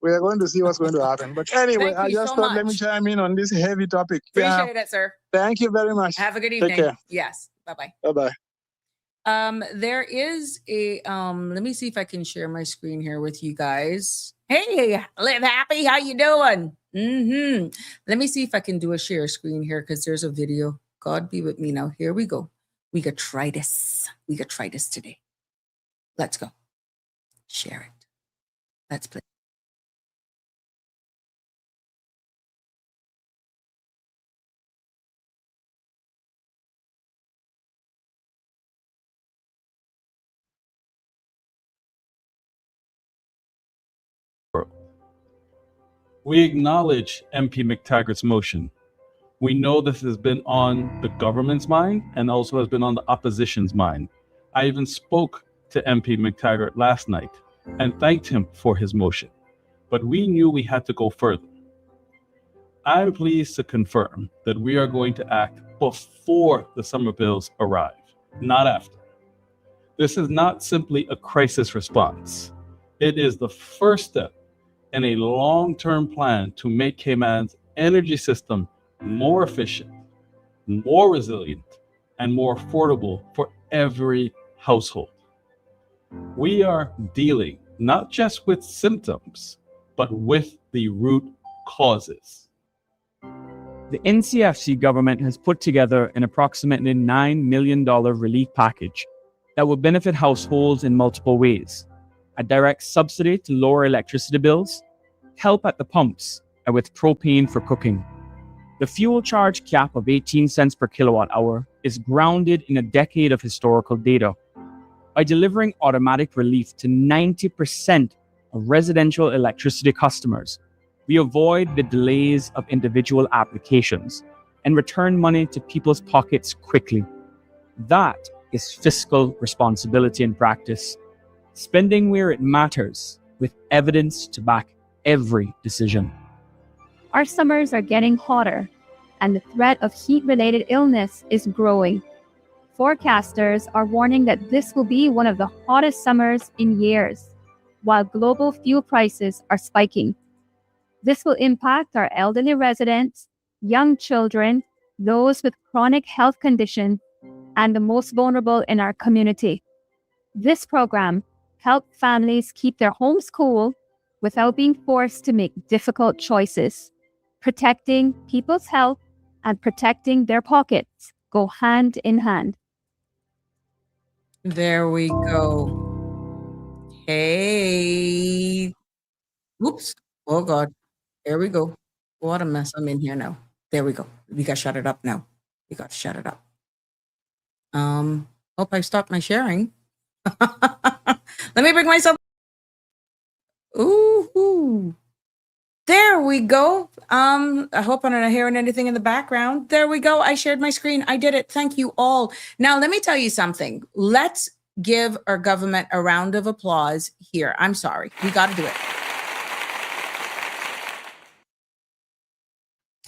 we are going to see what's going to happen. But anyway, I just thought, let me chime in on this heavy topic. Appreciate it, sir. Thank you very much. Have a good evening. Take care. Yes. Bye-bye. Bye-bye. There is a, let me see if I can share my screen here with you guys. Hey, Live Happy, how you doing? Let me see if I can do a share screen here, because there's a video. God be with me now. Here we go. We could try this. We could try this today. Let's go. Share it. Let's play. We acknowledge MP McTaggart's motion. We know this has been on the government's mind and also has been on the opposition's mind. I even spoke to MP McTaggart last night and thanked him for his motion, but we knew we had to go further. I'm pleased to confirm that we are going to act before the summer bills arrive, not after. This is not simply a crisis response. It is the first step in a long-term plan to make Cayman's energy system more efficient, more resilient, and more affordable for every household. We are dealing not just with symptoms, but with the root causes. The NCFC government has put together an approximately $9 million relief package that will benefit households in multiple ways. A direct subsidy to lower electricity bills, help at the pumps, and with propane for cooking. The fuel charge cap of 18 cents per kilowatt hour is grounded in a decade of historical data. By delivering automatic relief to 90% of residential electricity customers, we avoid the delays of individual applications and return money to people's pockets quickly. That is fiscal responsibility in practice. Spending where it matters, with evidence to back every decision. Our summers are getting hotter, and the threat of heat-related illness is growing. Forecasters are warning that this will be one of the hottest summers in years, while global fuel prices are spiking. This will impact our elderly residents, young children, those with chronic health conditions, and the most vulnerable in our community. This program helps families keep their homes cool without being forced to make difficult choices. Protecting people's health and protecting their pockets go hand in hand. There we go. Hey. Oops. Oh, God. There we go. What a mess I'm in here now. There we go. We got to shut it up now. We got to shut it up. Hope I stopped my sharing. Let me bring myself. Ooh. There we go. I hope I'm not hearing anything in the background. There we go. I shared my screen. I did it. Thank you all. Now, let me tell you something. Let's give our government a round of applause here. I'm sorry. We got to do it.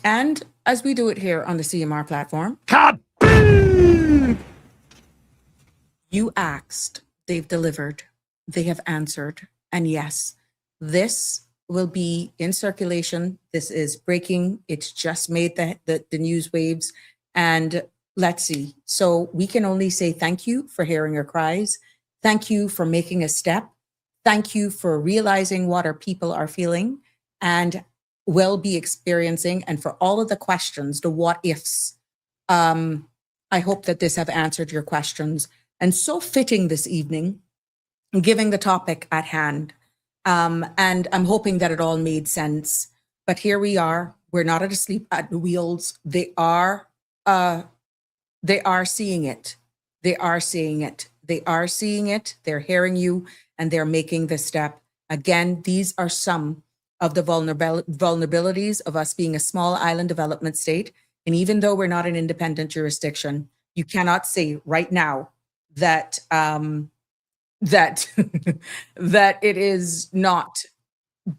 And as we do it here on the CMR platform, you asked, they've delivered, they have answered. And yes, this will be in circulation. This is breaking. It's just made the news waves. And let's see. So we can only say thank you for hearing our cries. Thank you for making a step. Thank you for realizing what our people are feeling and will be experiencing, and for all of the questions, the what ifs. I hope that this have answered your questions. And so fitting this evening, giving the topic at hand. And I'm hoping that it all made sense. But here we are. We're not asleep at the wheels. They are seeing it. They are seeing it. They are seeing it. They're hearing you, and they're making the step. Again, these are some of the vulnerabilities of us being a small island development state. And even though we're not an independent jurisdiction, you cannot say right now that that it is not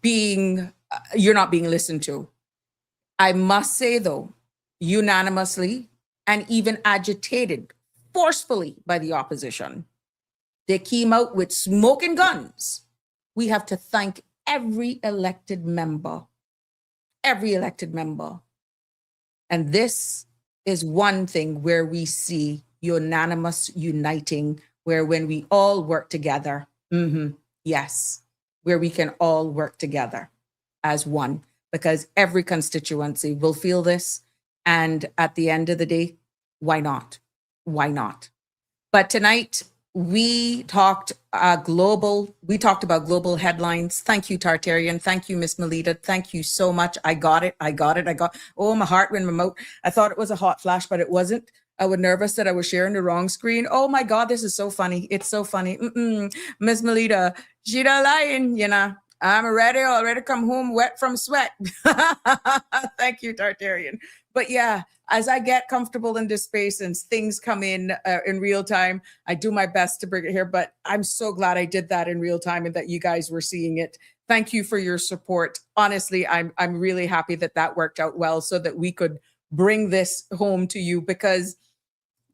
being, you're not being listened to. I must say though, unanimously and even agitated forcefully by the opposition, they came out with smoking guns. We have to thank every elected member. And this is one thing where we see unanimous uniting, where when we all work together, yes, where we can all work together as one, because every constituency will feel this. And at the end of the day, why not? Why not? But tonight we talked about global headlines. Thank you, Tartarian. Thank you, Miss Melita. Thank you so much. I got it. Oh, my heart went remote. I thought it was a hot flash, but it wasn't. I was nervous that I was sharing the wrong screen. Oh my God, this is so funny. It's so funny. Miss Melita, she not lying, you know. I'm already come home wet from sweat. Thank you, Tartarian. But yeah, as I get comfortable in this space and things come in real time, I do my best to bring it here. But I'm so glad I did that in real time and that you guys were seeing it. Thank you for your support. Honestly, I'm really happy that that worked out well so that we could bring this home to you, because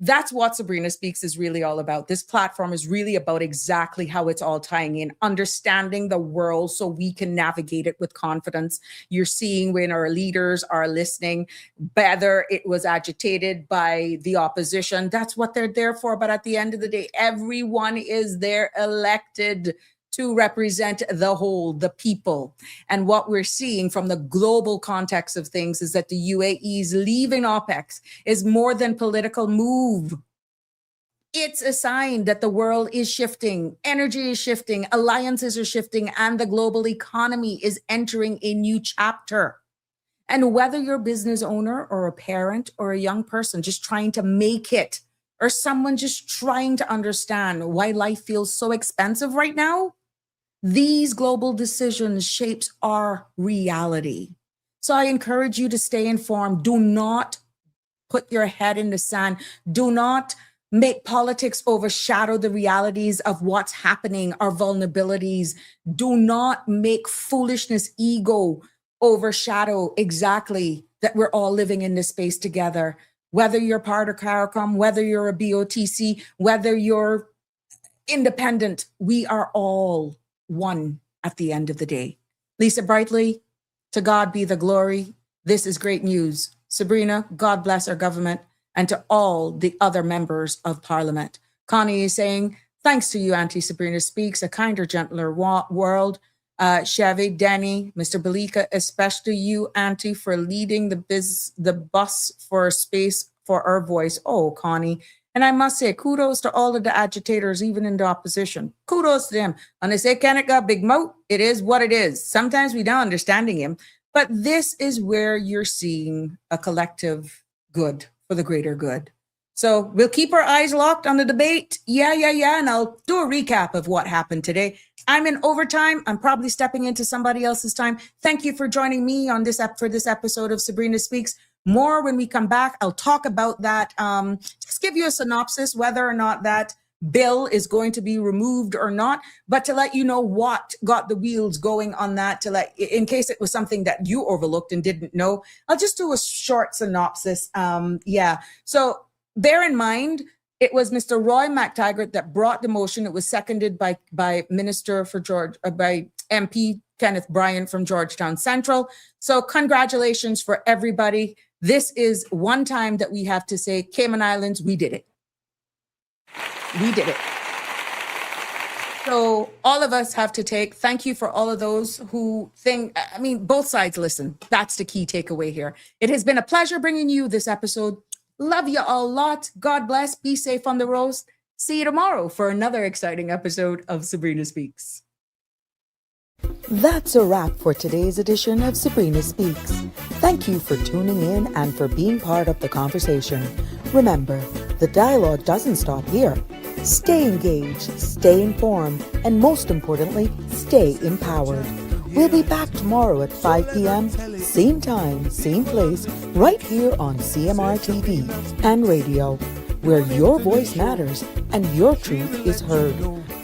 that's what Sabrina Speaks is really all about. This platform is really about exactly how it's all tying in, understanding the world so we can navigate it with confidence. You're seeing when our leaders are listening, whether it was agitated by the opposition, that's what they're there for. But at the end of the day, everyone is there elected to represent the whole, the people. And what we're seeing from the global context of things is that the UAE's leaving OPEC is more than political move. It's a sign that the world is shifting, energy is shifting, alliances are shifting, and the global economy is entering a new chapter. And whether you're a business owner or a parent or a young person just trying to make it, or someone just trying to understand why life feels so expensive right now, these global decisions shapes our reality. So I encourage you to stay informed. Do not put your head in the sand. Do not make politics overshadow the realities of what's happening, our vulnerabilities. Do not make foolishness, ego overshadow exactly that we're all living in this space together. Whether you're part of CARICOM, whether you're a BOTC, whether you're independent, we are all one at the end of the day. Lisa Brightly, to God be the glory. This is great news. Sabrina, God bless our government, and to all the other members of Parliament. Connie is saying, thanks to you, Auntie Sabrina Speaks, a kinder, gentler world. Chevy, Danny, Mr. Belika, especially you, Auntie, for leading the bus for space for our voice. Oh, Connie. And I must say, kudos to all of the agitators, even in the opposition. Kudos to them. And they say, Kenneth got big mouth. It is what it is. Sometimes we don't understanding him. But this is where you're seeing a collective good for the greater good. So we'll keep our eyes locked on the debate. Yeah. And I'll do a recap of what happened today. I'm in overtime. I'm probably stepping into somebody else's time. Thank you for joining me on for this episode of Sabrina Speaks. More when we come back. I'll talk about that. Just give you a synopsis, whether or not that bill is going to be removed or not, but to let you know what got the wheels going on that, in case it was something that you overlooked and didn't know. I'll just do a short synopsis. So bear in mind, it was Mr. Roy McTaggart that brought the motion. It was seconded by MP Kenneth Bryant from Georgetown Central. So congratulations for everybody. This is one time that we have to say, Cayman Islands, we did it. We did it. So all of us have to thank you for all of those who both sides listen. That's the key takeaway here. It has been a pleasure bringing you this episode. Love you all a lot. God bless. Be safe on the road. See you tomorrow for another exciting episode of Sabrina Speaks. That's a wrap for today's edition of Sabrina Speaks. Thank you for tuning in and for being part of the conversation. Remember, the dialogue doesn't stop here. Stay engaged, stay informed, and most importantly, stay empowered. We'll be back tomorrow at 5 p.m., same time, same place, right here on CMR TV and radio, where your voice matters and your truth is heard.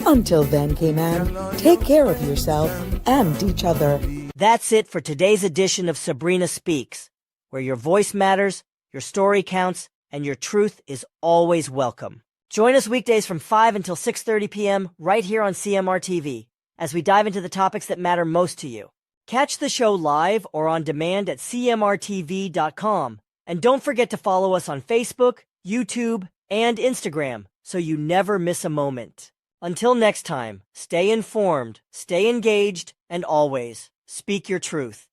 Until then, Cayman, take care of yourself and each other. That's it for today's edition of Sabrina Speaks, where your voice matters, your story counts, and your truth is always welcome. Join us weekdays from 5 until 6:30 p.m. right here on CMR TV as we dive into the topics that matter most to you. Catch the show live or on demand at cmrtv.com. And don't forget to follow us on Facebook, YouTube, and Instagram so you never miss a moment. Until next time, stay informed, stay engaged, and always speak your truth.